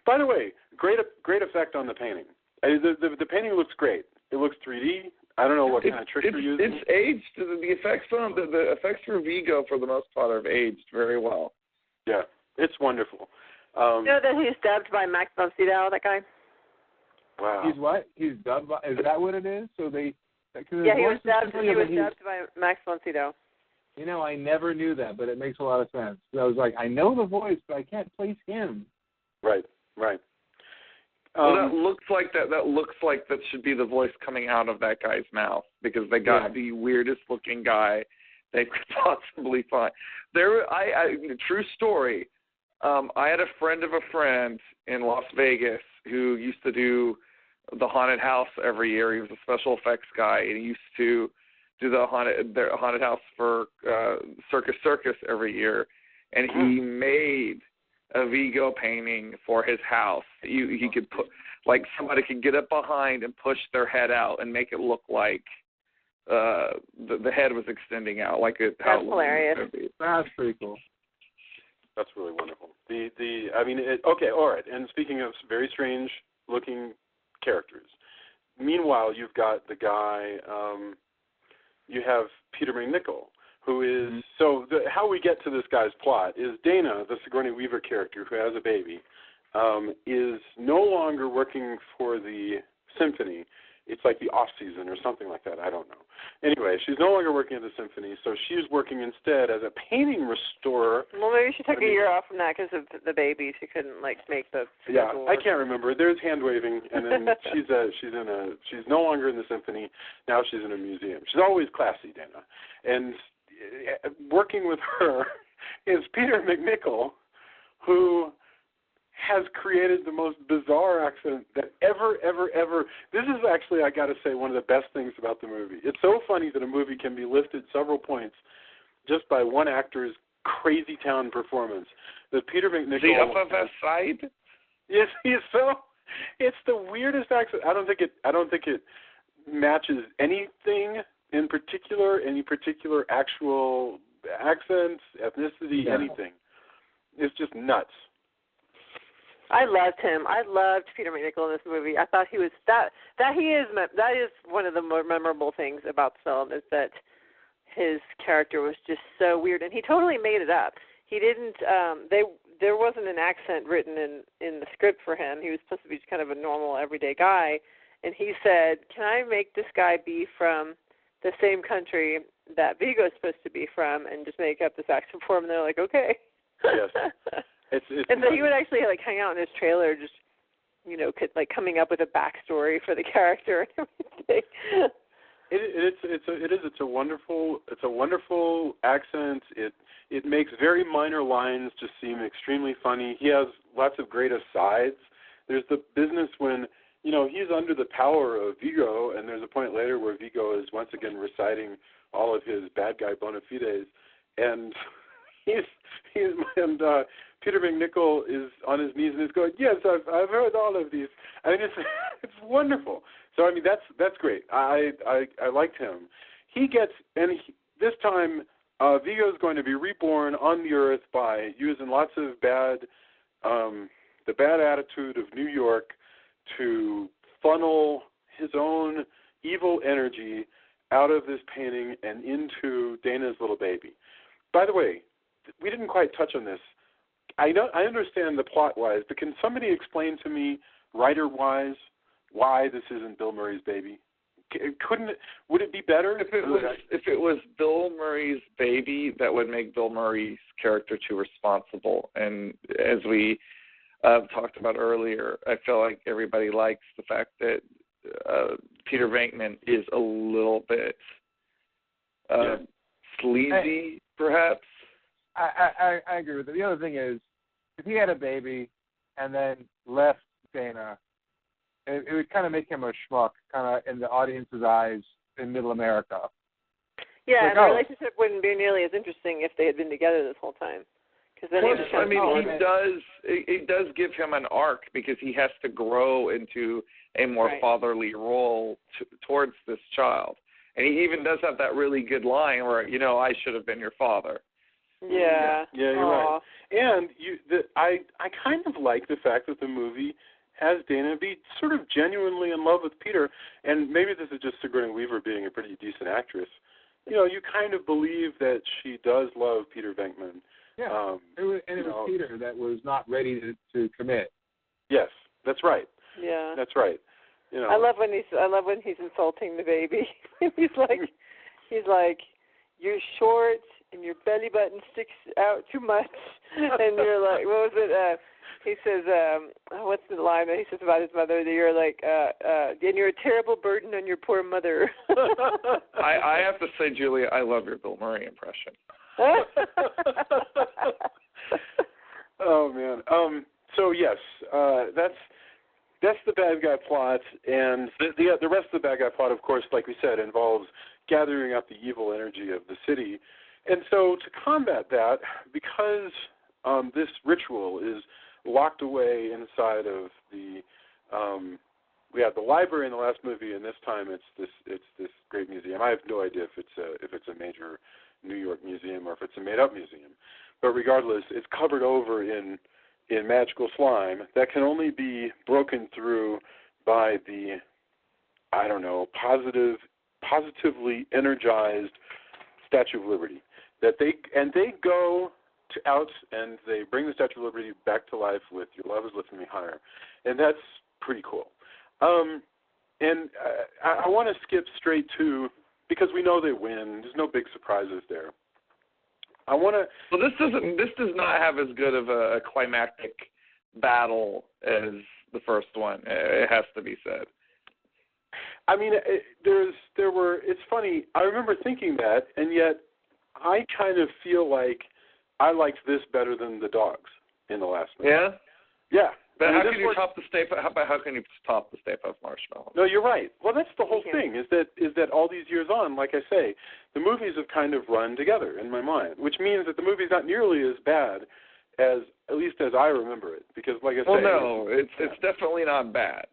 [SPEAKER 2] By the way, great effect on the painting. The painting looks great. It looks 3D. I don't know what kind of trick you're using.
[SPEAKER 3] It's aged. The effects the effects for Vigo, for the most part, have aged very well.
[SPEAKER 2] Yeah, it's wonderful.
[SPEAKER 6] You know that he's dubbed by Max von Sydow, that guy?
[SPEAKER 2] Wow.
[SPEAKER 5] He's what? He's dubbed by? Is that what it is? So they?
[SPEAKER 6] He was dubbed by Max von Sydow.
[SPEAKER 5] I never knew that, but it makes a lot of sense. I was like, I know the voice, but I can't place him.
[SPEAKER 2] Right.
[SPEAKER 3] Well, that looks like that should be the voice coming out of that guy's mouth, because they got the weirdest looking guy they could possibly find. True story. I had a friend of a friend in Las Vegas who used to do the haunted house every year. He was a special effects guy, and he used to do the haunted house for Circus every year. And he made a Vigo painting for his house. He could put, like, somebody could get up behind and push their head out and make it look like the head was extending out, like
[SPEAKER 6] That's hilarious.
[SPEAKER 5] That's pretty cool.
[SPEAKER 2] That's really wonderful. Okay, all right. And speaking of very strange looking characters, meanwhile you've got the guy. You have Peter McNichol, who is how we get to this guy's plot is Dana, the Sigourney Weaver character who has a baby, is no longer working for the symphony. It's like the off season or something like that. I don't know. Anyway, she's no longer working at the symphony, so she's working instead as a painting restorer.
[SPEAKER 6] Well, maybe she took a year off from that because of the baby. She couldn't make the schedule
[SPEAKER 2] I can't remember. There's hand waving, and then she's no longer in the symphony. Now she's in a museum. She's always classy, Dana. And working with her is Peter McNichol, who has created the most bizarre accent that ever. This is actually, I got to say, one of the best things about the movie. It's so funny that a movie can be lifted several points just by one actor's crazy town performance. That Peter McNichol.
[SPEAKER 3] The FFS side.
[SPEAKER 2] Yes, he's so. It's the weirdest accent. I don't think it matches anything in particular, any particular actual accents, ethnicity, anything. It's just nuts.
[SPEAKER 6] I loved him. I loved Peter McNichol in this movie. I thought he was that is one of the more memorable things about the film is that his character was just so weird, and he totally made it up. He didn't. There wasn't an accent written in the script for him. He was supposed to be just kind of a normal, everyday guy, and he said, "Can I make this guy be from the same country that Vigo's supposed to be from, and just make up this accent for him?" And they're like, "Okay."
[SPEAKER 2] Yes.
[SPEAKER 6] And so he would actually hang out in his trailer, just coming up with a backstory for the character and everything.
[SPEAKER 2] It's a wonderful accent. It makes very minor lines just seem extremely funny. He has lots of great asides. There's the business when he's under the power of Vigo, and there's a point later where Vigo is once again reciting all of his bad guy bona fides, and Peter McNichol is on his knees and is going, "Yes, I've heard all of these." I mean, it's wonderful. So I mean, that's great. I liked him. This time Vigo is going to be reborn on the earth by using lots of the bad attitude of New York to funnel his own evil energy out of this painting and into Dana's little baby. By the way, we didn't quite touch on this. I understand the plot-wise, but can somebody explain to me, writer-wise, why this isn't Bill Murray's baby? Would it be better?
[SPEAKER 3] If it was Bill Murray's baby, that would make Bill Murray's character too responsible. And as we talked about earlier, I feel like everybody likes the fact that Peter Venkman is a little bit sleazy, perhaps.
[SPEAKER 5] I agree with it. The other thing is, if he had a baby and then left Dana, it would kind of make him a schmuck, kind of in the audience's eyes in Middle America.
[SPEAKER 6] Yeah, and the relationship wouldn't be nearly as interesting if they had been together this whole time.
[SPEAKER 3] It does give him an arc because he has to grow into a more fatherly role towards this child. And he even does have that really good line where, I should have been your father.
[SPEAKER 6] Yeah.
[SPEAKER 2] Yeah, you're right. And I kind of like the fact that the movie has Dana be sort of genuinely in love with Peter, and maybe this is just Sigourney Weaver being a pretty decent actress. You kind of believe that she does love Peter Venkman.
[SPEAKER 5] Yeah, it was Peter that was not ready to commit.
[SPEAKER 2] Yes, that's right.
[SPEAKER 6] Yeah,
[SPEAKER 2] that's right.
[SPEAKER 6] I love when he's insulting the baby. he's like, "You're short and your belly button sticks out too much," and you're like, "What was it?" He says, "What's the line that he says about his mother? That you're like, and you're a terrible burden on your poor mother."
[SPEAKER 3] I have to say, Julia, I love your Bill Murray impression.
[SPEAKER 2] Oh man. So yes, that's the bad guy plot, and the rest of the bad guy plot, of course, like we said, involves gathering up the evil energy of the city. And so to combat that, because this ritual is locked away inside of the we had the library in the last movie, and this time it's this great museum. I have no idea if it's a major New York museum or if it's a made-up museum. but regardless, it's covered over in magical slime that can only be broken through by the, I don't know, positively energized Statue of Liberty. That they go out and they bring the Statue of Liberty back to life with "Your Love Is Lifting Me Higher," and that's pretty cool. And I want to skip straight to, because we know they win. There's no big surprises there. I want to.
[SPEAKER 3] Well, this does not have as good of a climactic battle as the first one. It has to be said.
[SPEAKER 2] I mean, it's funny. I remember thinking that, and yet I kind of feel like I liked this better than the dogs in the last movie.
[SPEAKER 3] Yeah?
[SPEAKER 2] Yeah.
[SPEAKER 3] But how can you top the Stay Puft? How can you top the Stay Puft Marshmallow?
[SPEAKER 2] No, you're right. Well, that's the whole thing. Is that all these years on, like I say, the movies have kind of run together in my mind, which means that the movie's not nearly as bad as, at least as I remember it. Because, like I say,
[SPEAKER 3] no, it's definitely not bad.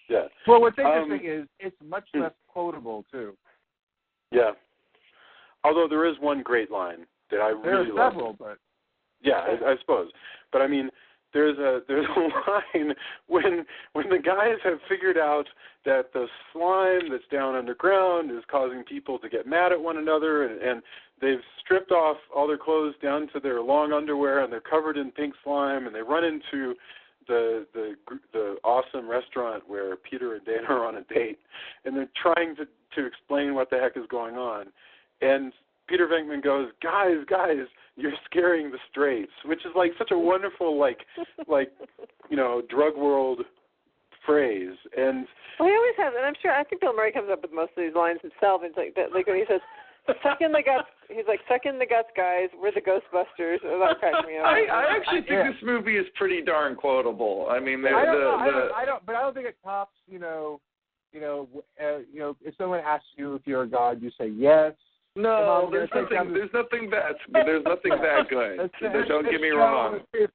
[SPEAKER 2] Yeah.
[SPEAKER 5] Well, what's interesting is it's much less quotable too.
[SPEAKER 2] Yeah. Although there is one great line that I really love.
[SPEAKER 5] There are several, but
[SPEAKER 2] yeah, I suppose. But I mean, there's a line when the guys have figured out that the slime that's down underground is causing people to get mad at one another, and they've stripped off all their clothes down to their long underwear, and they're covered in pink slime, and they run into the awesome restaurant where Peter and Dana are on a date, and they're trying to explain what the heck is going on, and Peter Venkman goes, guys, you're scaring the straights, which is like such a wonderful like drug world phrase. And
[SPEAKER 6] well, he always has, and I think Bill Murray comes up with most of these lines himself. It's like that, like when he says, "Suck in the guts." He's like, "Suck in the guts, guys. We're the Ghostbusters." That cracks me up.
[SPEAKER 3] I actually think this movie is pretty darn quotable. I mean,
[SPEAKER 5] I don't think it tops. If someone asks you if you're a god, you say yes.
[SPEAKER 3] No, there's nothing that good. Don't get me wrong.
[SPEAKER 5] These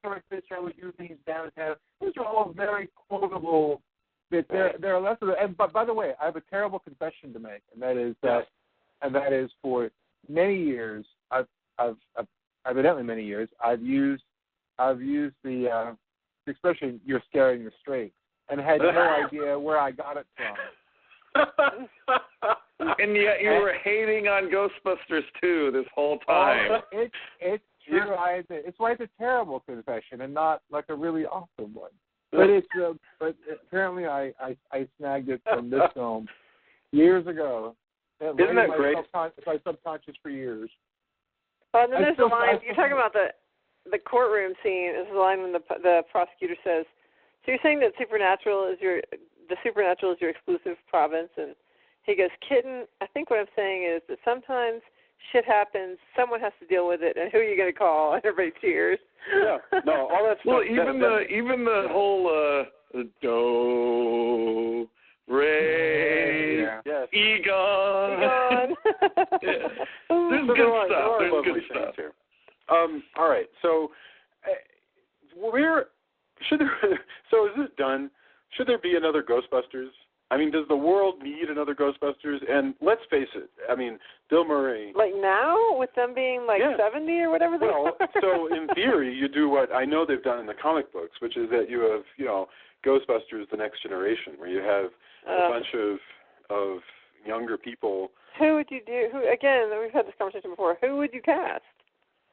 [SPEAKER 5] are all very quotable. There are less of them. But by the way, I have a terrible confession to make, and that is for many years, evidently many years, I've used the expression "you're scaring the straight" and had no idea where I got it from.
[SPEAKER 3] And yet you were hating on Ghostbusters 2 this whole time.
[SPEAKER 5] It's true. It's why it's a terrible confession and not like a really awesome one. But but apparently I snagged it from this film years ago.
[SPEAKER 2] Isn't that great?
[SPEAKER 5] My subconscious for years.
[SPEAKER 6] And then there's a line you're talking about the courtroom scene. Is the line when the prosecutor says, "So you're saying that the supernatural is your exclusive province?" And he goes, "Kitten, I think what I'm saying is that sometimes shit happens, someone has to deal with it, and who are you going to call?" And everybody cheers.
[SPEAKER 2] Yeah, no, all that stuff.
[SPEAKER 3] Well, even the whole do, re, Egon. Yeah. There's good stuff. There's good stuff
[SPEAKER 2] here. All right, so so is this done? Should there be another Ghostbusters? I mean, does the world need another Ghostbusters? And let's face it, I mean, Bill Murray.
[SPEAKER 6] Like now, with them being 70 or whatever they are?
[SPEAKER 2] So in theory, you do what I know they've done in the comic books, which is that you have, Ghostbusters: The Next Generation, where you have a bunch of younger people.
[SPEAKER 6] Who would you do? Again, we've had this conversation before. Who would you cast?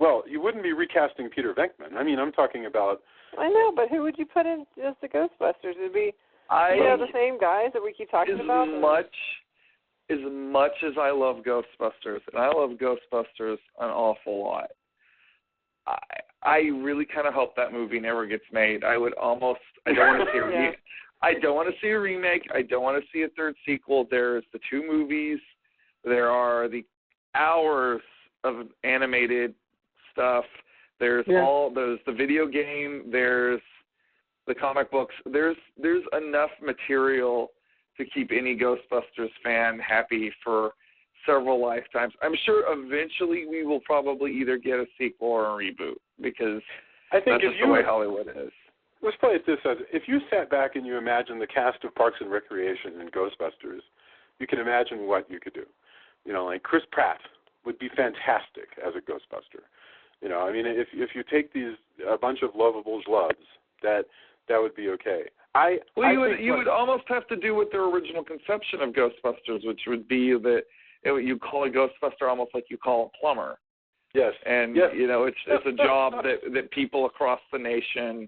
[SPEAKER 2] Well, you wouldn't be recasting Peter Venkman. I mean, I'm talking about.
[SPEAKER 6] I know, but who would you put in as the Ghostbusters? It'd be the same guys that we keep talking about.
[SPEAKER 3] As much as I love Ghostbusters, and I love Ghostbusters an awful lot, I really kind of hope that movie never gets made. I don't want to see I don't want to see a remake. I don't want to see a third sequel. There's the 2 movies. There are the hours of animated stuff. There's the video game. There's the comic books. There's enough material to keep any Ghostbusters fan happy for several lifetimes. I'm sure eventually we will probably either get a sequel or a reboot, because
[SPEAKER 2] I think
[SPEAKER 3] that's just the way Hollywood is.
[SPEAKER 2] Let's play it this as, if you sat back and you imagine the cast of Parks and Recreation and Ghostbusters, you can imagine what you could do. Like Chris Pratt would be fantastic as a Ghostbuster. You know, I mean, if you take a bunch of lovable schlubs, that would be okay.
[SPEAKER 3] You would almost have to do with their original conception of Ghostbusters, which would be that you call a Ghostbuster almost like you call a plumber.
[SPEAKER 2] Yes.
[SPEAKER 3] And
[SPEAKER 2] yes.
[SPEAKER 3] you know, it's a job that people across the nation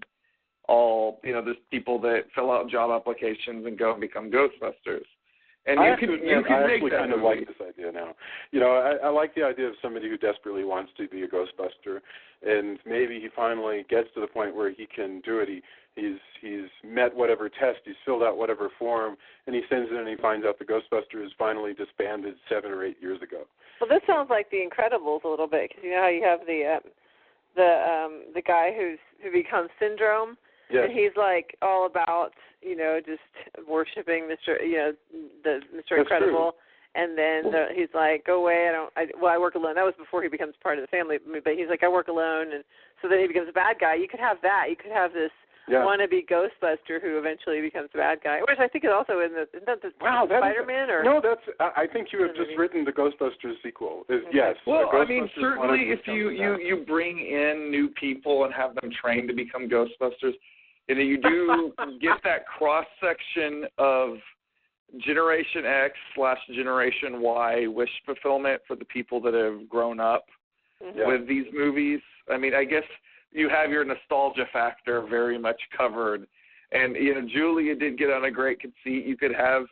[SPEAKER 3] all, you know, there's people that fill out job applications and go and become Ghostbusters. And
[SPEAKER 2] I
[SPEAKER 3] you can
[SPEAKER 2] actually
[SPEAKER 3] make that
[SPEAKER 2] kind of
[SPEAKER 3] movie.
[SPEAKER 2] like this idea now. You know, I like the idea of somebody who desperately wants to be a Ghostbuster, and maybe he finally gets to the point where he can do it. He's met whatever test, he's filled out whatever form, and he sends it and he finds out the Ghostbusters finally disbanded 7 or 8 years ago.
[SPEAKER 6] Well, this sounds like The Incredibles a little bit, because you know how you have the guy who becomes Syndrome.
[SPEAKER 2] Yes.
[SPEAKER 6] And he's like all about, you know, just worshiping Mr. Incredible.
[SPEAKER 2] True.
[SPEAKER 6] And then he's like, go away. I work alone. That was before he becomes part of the family. But he's like, I work alone. And so then he becomes a bad guy. You could have that. You could have this wannabe Ghostbuster who eventually becomes a bad guy, which I think is also in the Spider-Man.
[SPEAKER 2] No, I think you have just written the Ghostbusters sequel. Yes.
[SPEAKER 3] Well, I mean, certainly if you bring in new people and have them trained to become Ghostbusters, you know, you do get that cross-section of Generation X / Generation Y wish fulfillment for the people that have grown up with these movies. I mean, I guess you have your nostalgia factor very much covered. And, you know, Julia did get on a great conceit. You could have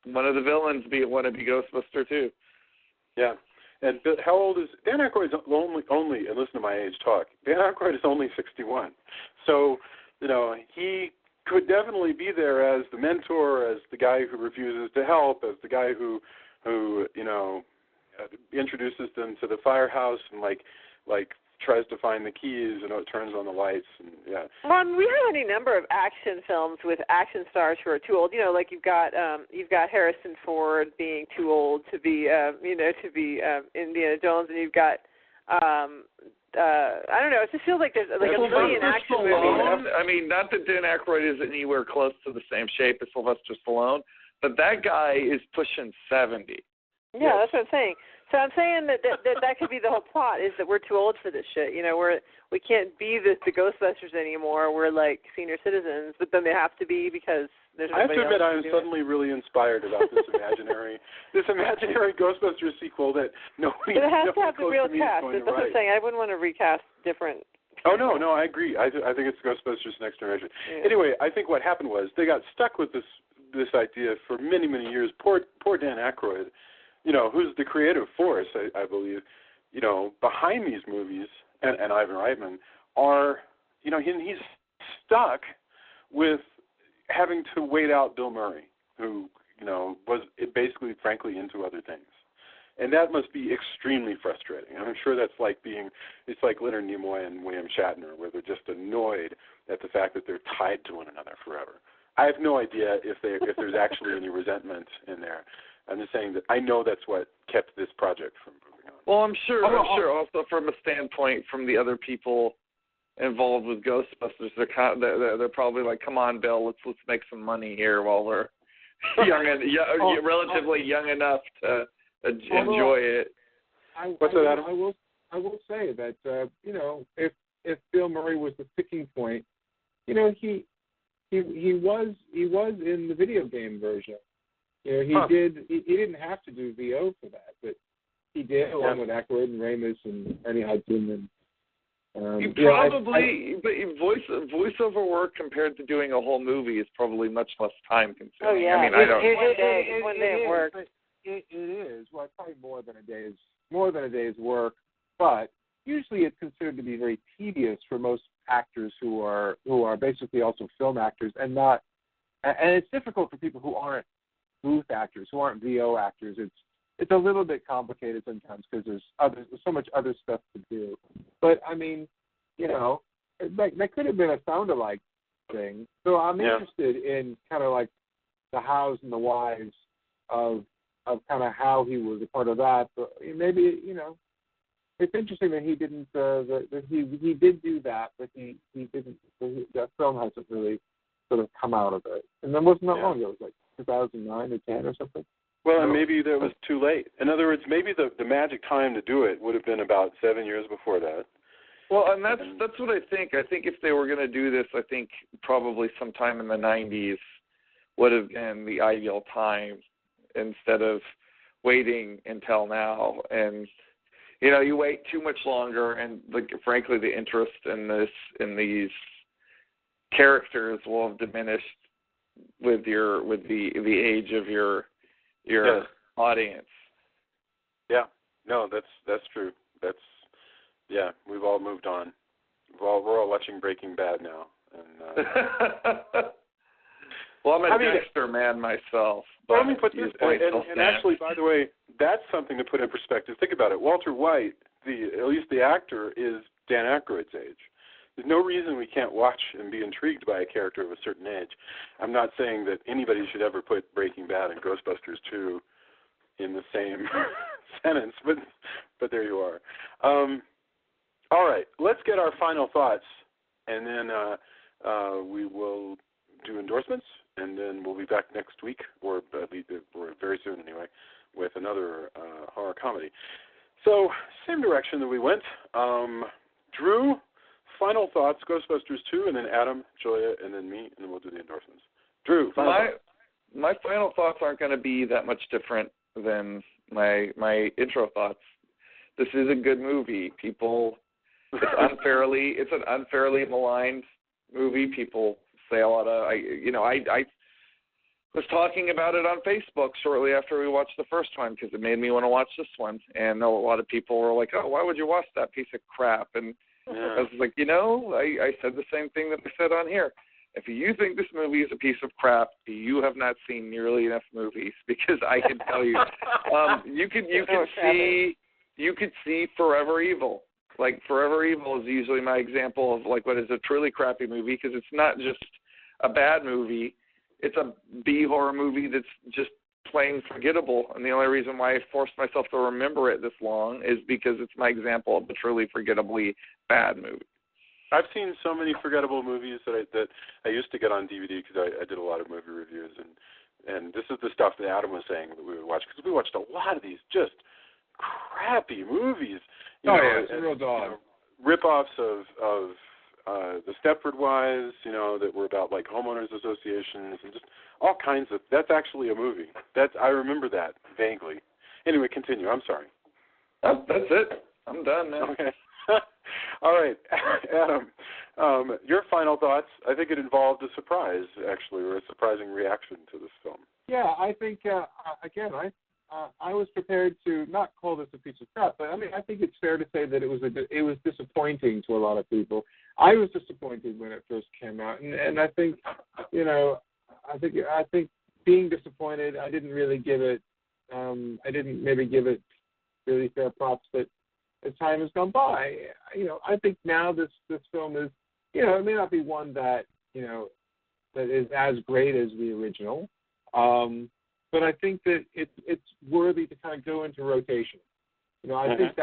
[SPEAKER 3] one of the villains want to be Ghostbuster, too.
[SPEAKER 2] Yeah. And how old is Dan Aykroyd? Only, and listen to my age talk, Dan Aykroyd is only 61. So, you know, he could definitely be there as the mentor, as the guy who refuses to help, as the guy who you know, introduces them to the firehouse and like tries to find the keys and turns on the lights and
[SPEAKER 6] Well, we have any number of action films with action stars who are too old. You know, like you've got Harrison Ford being too old to be Indiana Jones, and you've got I don't know. It just feels like there's like a million action movies.
[SPEAKER 3] I mean, not that Dan Aykroyd is anywhere close to the same shape as Sylvester Stallone, but that guy is pushing 70.
[SPEAKER 6] Yeah, that's what I'm saying. So I'm saying that could be the whole plot, is that we're too old for this shit. You know, we can't be the Ghostbusters anymore. We're like senior citizens, but then they have to be because there's nobody else.
[SPEAKER 2] I have to admit, I'm suddenly really inspired about this imaginary Ghostbusters sequel that nobody.
[SPEAKER 6] But it has to have the real cast.
[SPEAKER 2] That's
[SPEAKER 6] what I'm saying. I wouldn't want to recast different.
[SPEAKER 2] Oh no, I agree. I think it's Ghostbusters Next Generation. Yeah. Anyway, I think what happened was they got stuck with this idea for many years. Poor Dan Aykroyd, you know, who's the creative force, I believe, you know, behind these movies, and Ivan Reitman are, you know, he's stuck with having to wait out Bill Murray, who, you know, was basically, frankly, into other things. And that must be extremely frustrating. I'm sure it's like Leonard Nimoy and William Shatner, where they're just annoyed at the fact that they're tied to one another forever. I have no idea if there's actually any resentment in there. I'm just saying that I know that's what kept this project from moving on.
[SPEAKER 3] Well, I'm sure also from a standpoint from the other people involved with Ghostbusters, they're probably like, come on, Bill, let's make some money here while we're relatively young enough to enjoy it.
[SPEAKER 5] I will say that you know, if Bill Murray was the sticking point, you know, he was in the video game version. You know, he didn't have to do VO for that, but he did along with Aykroyd and Ramis and Ernie Hudson and.
[SPEAKER 3] But voiceover work compared to doing a whole movie is probably much less time consuming.
[SPEAKER 6] Oh yeah,
[SPEAKER 3] I mean,
[SPEAKER 6] one day of work.
[SPEAKER 5] It is. Well, probably more than a day's work, but usually it's considered to be very tedious for most actors who are basically also film actors and it's difficult for people who aren't booth actors, who aren't VO actors. It's a little bit complicated sometimes because there's so much other stuff to do. But I mean, you know, that could have been a sound-alike thing. So I'm interested in kind of like the hows and the whys of kind of how he was a part of that. But maybe, you know, it's interesting that he didn't. That he did do that, but he didn't. That film hasn't really sort of come out of it. And then wasn't that long ago? It was like 2009 or 10 or something.
[SPEAKER 2] Well, and maybe that was too late. In other words, maybe the magic time to do it would have been about 7 years before that.
[SPEAKER 3] Well, and that's what I think. I think if they were going to do this, I think probably sometime in the 90s would have been the ideal time instead of waiting until now. And you wait too much longer, and frankly, the interest in these characters will have diminished with the age of your audience.
[SPEAKER 2] Yeah, no, that's true. We've all moved on. We're all watching Breaking Bad now, and
[SPEAKER 3] well, I'm a Dexter man myself. But
[SPEAKER 2] let me put this, and actually, by the way, that's something to put in perspective. Think about it. Walter White, at least the actor, is Dan Aykroyd's age. There's no reason we can't watch and be intrigued by a character of a certain age. I'm not saying that anybody should ever put Breaking Bad and Ghostbusters 2 in the same sentence, but there you are. All right, let's get our final thoughts, and then we will do endorsements, and then we'll be back next week, or very soon anyway, with another horror comedy. So, same direction that we went. Drew, final thoughts, Ghostbusters 2, and then Adam, Julia, and then me, and then we'll do the endorsements. Drew, final thoughts.
[SPEAKER 3] My final thoughts aren't going to be that much different than my intro thoughts. This is a good movie. It's an unfairly maligned movie. People say a lot of, I was talking about it on Facebook shortly after we watched the first one because it made me want to watch this one. And a lot of people were like, oh, why would you watch that piece of crap? And I was like, I said the same thing that I said on here. If you think this movie is a piece of crap, you have not seen nearly enough movies, because I can tell you, you could see Forever Evil. Like, Forever Evil is usually my example of like what is a truly crappy movie, because it's not just a bad movie, it's a B horror movie that's just plain forgettable. And the only reason why I forced myself to remember it this long is because it's my example of a truly forgettably bad movie.
[SPEAKER 2] I've seen so many forgettable movies that I used to get on DVD because I did a lot of movie reviews, and this is the stuff that Adam was saying that we would watch, because we watched a lot of these just crappy movies.
[SPEAKER 5] It's a real dog.
[SPEAKER 2] Rip-offs of the Stepford Wives, that were about like homeowners associations and just all kinds of. That's actually a movie. I remember that vaguely. Anyway, continue. I'm sorry.
[SPEAKER 3] That's it. I'm done now.
[SPEAKER 2] Okay. All right, Adam, your final thoughts. I think it involved a surprise, actually, or a surprising reaction to this film.
[SPEAKER 5] Yeah, I think, again, I was prepared to not call this a piece of crap, but I think it's fair to say that it was disappointing to a lot of people. I was disappointed when it first came out, and I think, I think being disappointed, I didn't really give it, really fair props that as time has gone by. I think now this film is, it may not be one that, that is as great as the original, but I think that it's worthy to kind of go into rotation. I think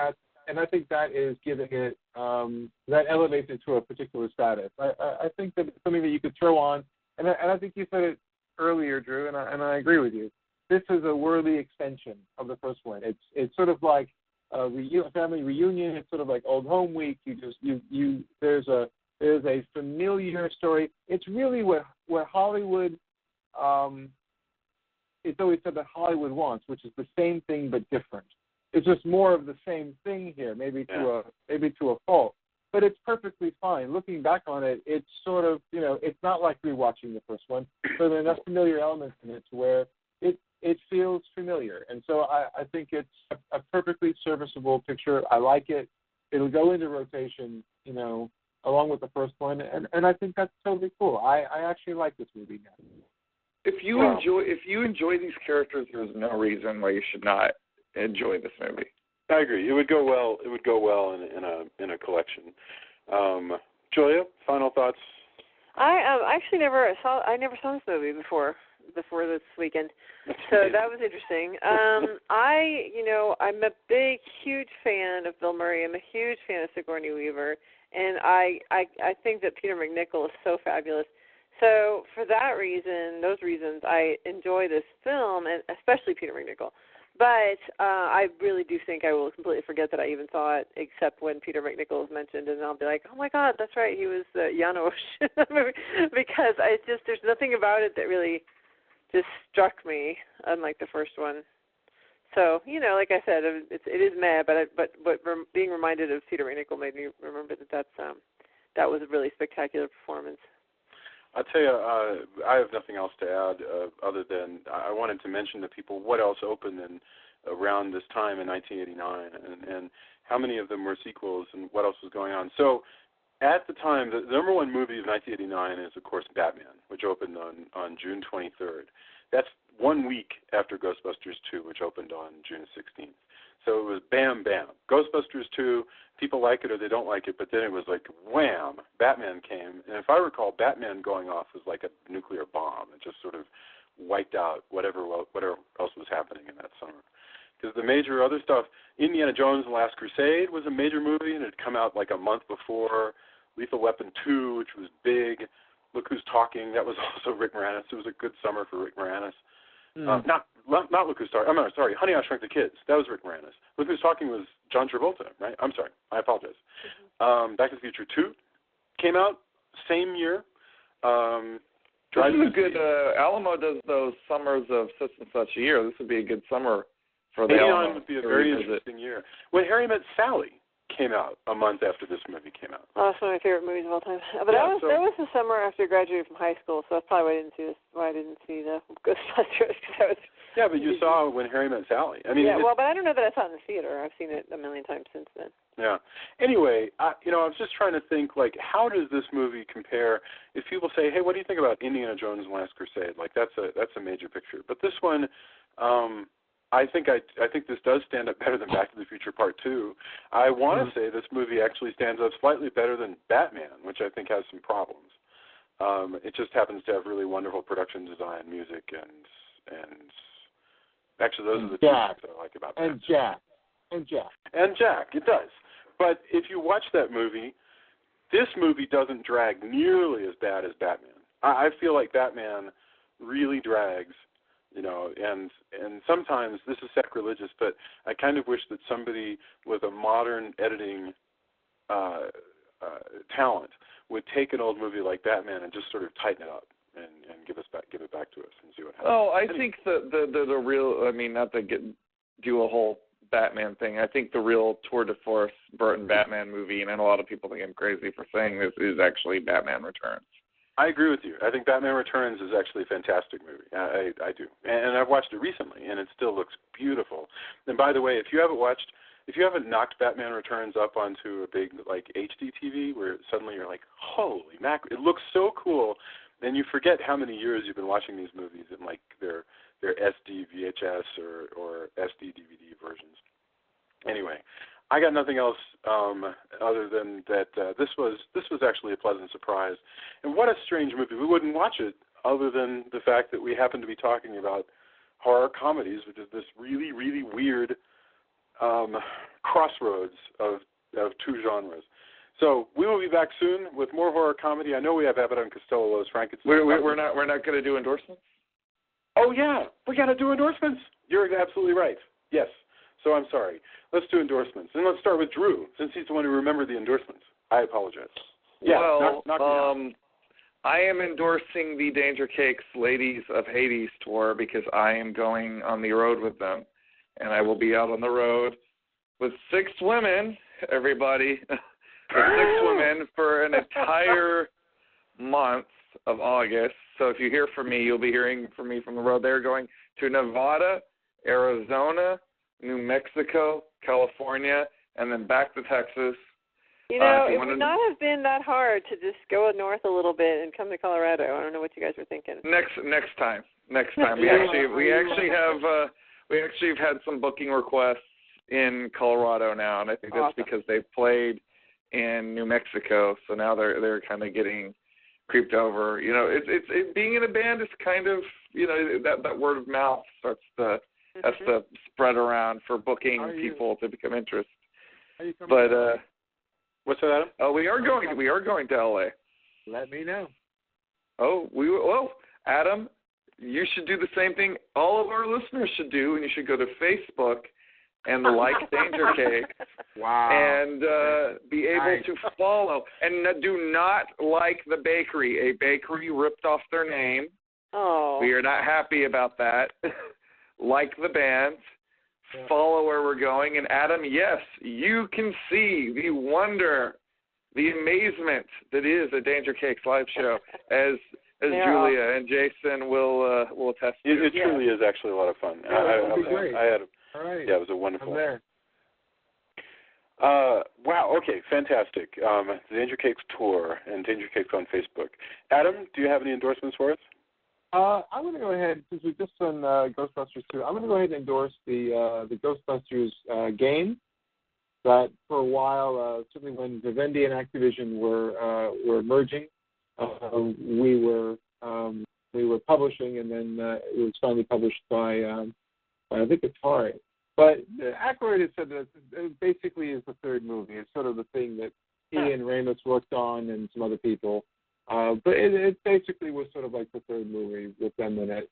[SPEAKER 5] that is giving it, that elevates it to a particular status. I think that it's something that you could throw on, and I think you said it earlier, Drew, and I agree with you. This is a worthy extension of the first one. It's sort of like a family reunion. It's sort of like Old Home Week. There's a familiar story. It's really what Hollywood. It's always said that Hollywood wants, which is the same thing but different. It's just more of the same thing here, maybe to a fault. But it's perfectly fine. Looking back on it, it's sort of, it's not like rewatching the first one. So there are enough familiar elements in it to where it feels familiar. And so I think it's a perfectly serviceable picture. I like it. It'll go into rotation, along with the first one. And I think that's totally cool. I actually like this movie now.
[SPEAKER 3] If you enjoy these characters, there's no reason why you should not enjoy this movie.
[SPEAKER 2] I agree. It would go well. It would go well in a collection. Julia, final thoughts?
[SPEAKER 6] I actually never saw this movie before this weekend, so that was interesting. I'm a huge fan of Bill Murray. I'm a huge fan of Sigourney Weaver, and I think that Peter McNichol is so fabulous. So for those reasons, I enjoy this film, and especially Peter McNichol. But I really do think I will completely forget that I even saw it, except when Peter McNichol is mentioned, and I'll be like, oh my God, that's right, he was Janos in that movie, because there's nothing about it that really just struck me, unlike the first one. So, like I said, it is meh, but being reminded of Peter McNichol made me remember that that was a really spectacular performance.
[SPEAKER 2] I'll tell you, I have nothing else to add other than I wanted to mention to people what else opened around this time in 1989 and how many of them were sequels and what else was going on. So at the time, the number one movie of 1989 is, of course, Batman, which opened on June 23rd. That's 1 week after Ghostbusters 2, which opened on June 16th. So it was bam, bam. Ghostbusters 2, people like it or they don't like it, but then it was like wham, Batman came. And if I recall, Batman going off was like a nuclear bomb. It just sort of wiped out whatever else was happening in that summer. Because the major other stuff, Indiana Jones and the Last Crusade was a major movie, and it had come out like a month before. Lethal Weapon 2, which was big. Look Who's Talking, that was also Rick Moranis. It was a good summer for Rick Moranis. Not Look Who's Talking. I'm sorry, Honey, I Shrunk the Kids. That was Rick Moranis. Look Who's Talking was John Travolta, right? I'm sorry. I apologize. Back to the Future 2 came out same year.
[SPEAKER 3] This is a good, Alamo does those summers of such and such a year. This would be a good summer for the Alamo.
[SPEAKER 2] 89 would be a very interesting year. When Harry Met Sally came out a month after this movie came out.
[SPEAKER 6] Oh, that's one of my favorite movies of all time. But that was the summer after I graduated from high school, so that's probably why I didn't see the Ghostbusters.
[SPEAKER 2] Yeah, but you saw When Harry Met Sally. I mean,
[SPEAKER 6] but I don't know that I saw it in the theater. I've seen it a million times since then.
[SPEAKER 2] Yeah. Anyway, I was just trying to think, like, how does this movie compare? If people say, hey, what do you think about Indiana Jones and the Last Crusade? Like, that's a major picture. But this one, I think this does stand up better than Back to the Future Part 2. I want to say this movie actually stands up slightly better than Batman, which I think has some problems. It just happens to have really wonderful production design, music, and actually those are the two things that I like about Batman.
[SPEAKER 5] And
[SPEAKER 2] Jack, it does. But if you watch that movie, this movie doesn't drag nearly as bad as Batman. I feel like Batman really drags. And sometimes this is sacrilegious, but I kind of wish that somebody with a modern editing talent would take an old movie like Batman and just sort of tighten it up and give it back to us and see what happens.
[SPEAKER 3] Oh, I think the real, I mean, not to do a whole Batman thing. I think the real tour de force Burton Batman movie, and I know a lot of people think I'm crazy for saying this, is actually Batman Returns.
[SPEAKER 2] I agree with you. I think Batman Returns is actually a fantastic movie. I do. And I've watched it recently, and it still looks beautiful. And by the way, if you haven't knocked Batman Returns up onto a big, like, HD TV where suddenly you're like, holy mackerel, it looks so cool, and you forget how many years you've been watching these movies in, like, their SD VHS or SD DVD versions. Anyway, I got nothing else other than that this was actually a pleasant surprise. And what a strange movie. We wouldn't watch it other than the fact that we happen to be talking about horror comedies, which is this really, really weird crossroads of two genres. So we will be back soon with more horror comedy. I know we have Abbott and Costello's Frankenstein.
[SPEAKER 3] We're not going to do endorsements?
[SPEAKER 2] Oh, yeah. We got to do endorsements. You're absolutely right. Yes. So I'm sorry. Let's do endorsements. And let's start with Drew, since he's the one who remembered the endorsements. I apologize. Yeah,
[SPEAKER 3] well, I am endorsing the Danger Cakes Ladies of Hades tour because I am going on the road with them. And I will be out on the road with 6 women, everybody, with 6 women for an entire month of August. So if you hear from me, you'll be hearing from me from the road. They're going to Nevada, Arizona, New Mexico, California, and then back to Texas.
[SPEAKER 6] It would not have been that hard to just go north a little bit and come to Colorado. I don't know what you guys were thinking.
[SPEAKER 3] Next time. We actually have had some booking requests in Colorado now, and I think that's because they've played in New Mexico, so now they're kind of getting creeped over. It's being in a band is kind of that word of mouth starts to. Has to spread around for booking people to become interested. But
[SPEAKER 2] what's that, Adam?
[SPEAKER 3] Oh, we are going to LA.
[SPEAKER 5] Let me know.
[SPEAKER 3] Oh, Adam, you should do the same thing all of our listeners should do, and you should go to Facebook and like Danger Cakes.
[SPEAKER 2] Wow.
[SPEAKER 3] And be able to follow. And do not like the bakery. A bakery ripped off their name.
[SPEAKER 6] Oh.
[SPEAKER 3] We are not happy about that. Like the band. Follow where we're going. And Adam, yes, you can see the wonder, the amazement that is a Danger Cakes live show, as Julia and Jason will attest to.
[SPEAKER 2] It truly is actually a lot of fun.
[SPEAKER 5] That'd be great.
[SPEAKER 2] All right. Yeah, it was a wonderful.
[SPEAKER 5] I'm there.
[SPEAKER 2] Wow. Okay. Fantastic. The Danger Cakes tour and Danger Cakes on Facebook. Adam, do you have any endorsements for us?
[SPEAKER 5] I'm going to go ahead, since we've just done Ghostbusters 2, I'm going to go ahead and endorse the Ghostbusters game. That for a while, certainly when Vivendi and Activision were merging, we were publishing, and then it was finally published by I think Atari. But Aykroyd has said that it basically is the third movie. It's sort of the thing that he and Ramis worked on, and some other people. But it basically was sort of like the third movie with them in it.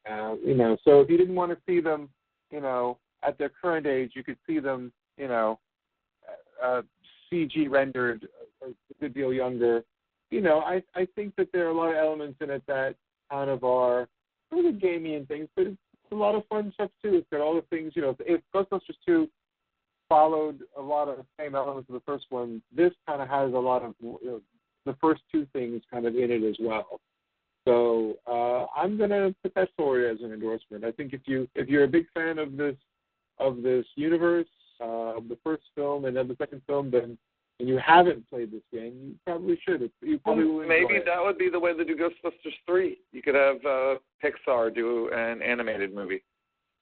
[SPEAKER 5] So if you didn't want to see them, at their current age, you could see them, CG rendered a good deal younger. I think that there are a lot of elements in it that kind of are sort of gamey and things, but it's a lot of fun stuff too. It's got all the things, if Ghostbusters 2 followed a lot of the same elements of the first one, this kind of has a lot of the first two things kind of in it as well. So I'm going to put that forward as an endorsement. I think if you're a big fan of this universe, the first film and then the second film, then and you haven't played this game, you probably should. You probably will enjoy
[SPEAKER 3] Maybe
[SPEAKER 5] it.
[SPEAKER 3] that would be the way to do Ghostbusters 3. You could have Pixar do an animated movie.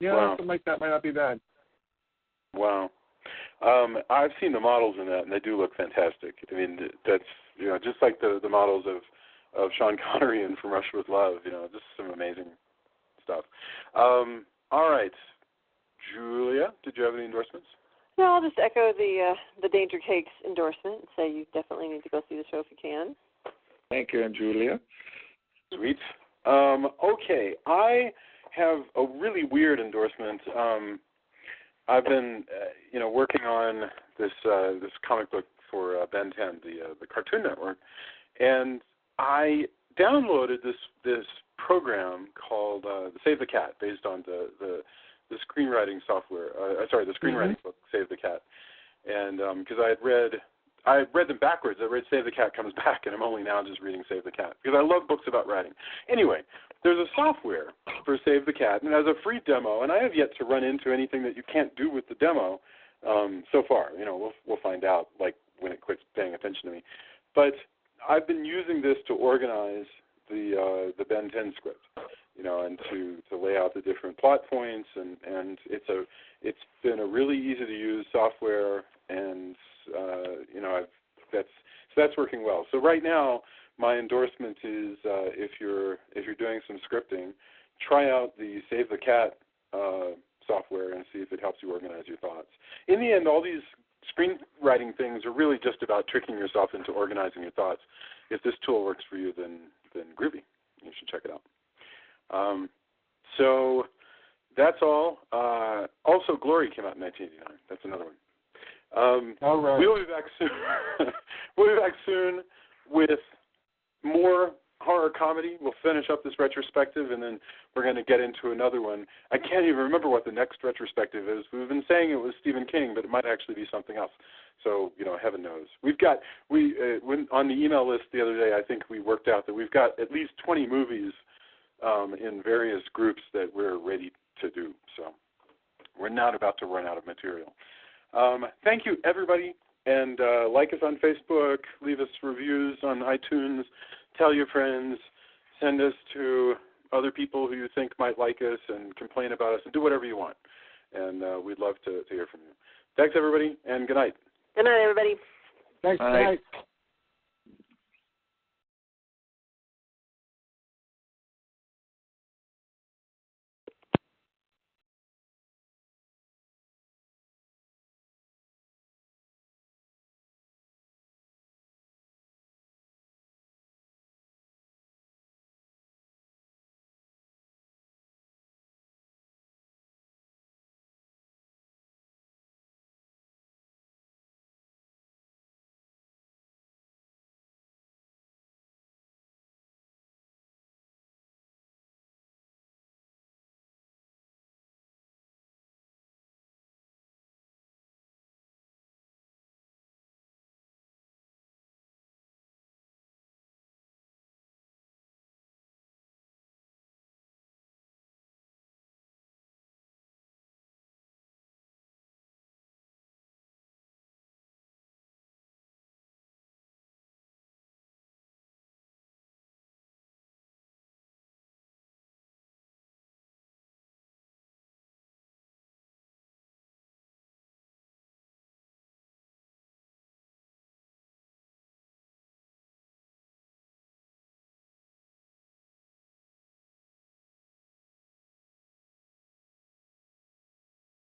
[SPEAKER 5] Yeah,
[SPEAKER 2] Wow.
[SPEAKER 5] something like that might not be bad.
[SPEAKER 2] Wow. I've seen the models in that, and they do look fantastic. I mean, that's just like the models of Sean Connery in From Russia with Love. Just some amazing stuff. All right, Julia, did you have any endorsements?
[SPEAKER 6] No, I'll just echo the Danger Cakes endorsement and say you definitely need to go see the show if you can.
[SPEAKER 3] Thank you, Julia.
[SPEAKER 2] Sweet. Okay, I have a really weird endorsement. I've been, working on this comic book for Ben 10, the Cartoon Network, and I downloaded this program called Save the Cat, based on the screenwriting software. The screenwriting book, Save the Cat, and because I read them backwards. I read Save the Cat Comes Back, and I'm only now just reading Save the Cat because I love books about writing. Anyway, there's a software for Save the Cat, and it has a free demo, and I have yet to run into anything that you can't do with the demo so far. We'll find out, like, when it quits paying attention to me. But I've been using this to organize the Ben 10 script, and to lay out the different plot points, and it's been a really easy to use software, and that's working well. So right now, my endorsement is if you're doing some scripting, try out the Save the Cat software and see if it helps you organize your thoughts. In the end, all these screenwriting things are really just about tricking yourself into organizing your thoughts. If this tool works for you, then groovy. You should check it out. So that's all. Also, Glory came out in 1989. That's another one.
[SPEAKER 5] All right.
[SPEAKER 2] We'll be back soon. We'll be back soon with more horror comedy. We'll finish up this retrospective, and then we're going to get into another one. I can't even remember what the next retrospective is. We've been saying it was Stephen King, but it might actually be something else. So, heaven knows. On the email list the other day, I think we worked out that we've got at least 20 movies in various groups that we're ready to do. So we're not about to run out of material. Thank you, everybody. And like us on Facebook, leave us reviews on iTunes, tell your friends, send us to other people who you think might like us, and complain about us, and do whatever you want. And we'd love to hear from you. Thanks, everybody, and good night.
[SPEAKER 6] Good night, everybody.
[SPEAKER 5] Thanks.
[SPEAKER 3] All right.
[SPEAKER 5] Good night.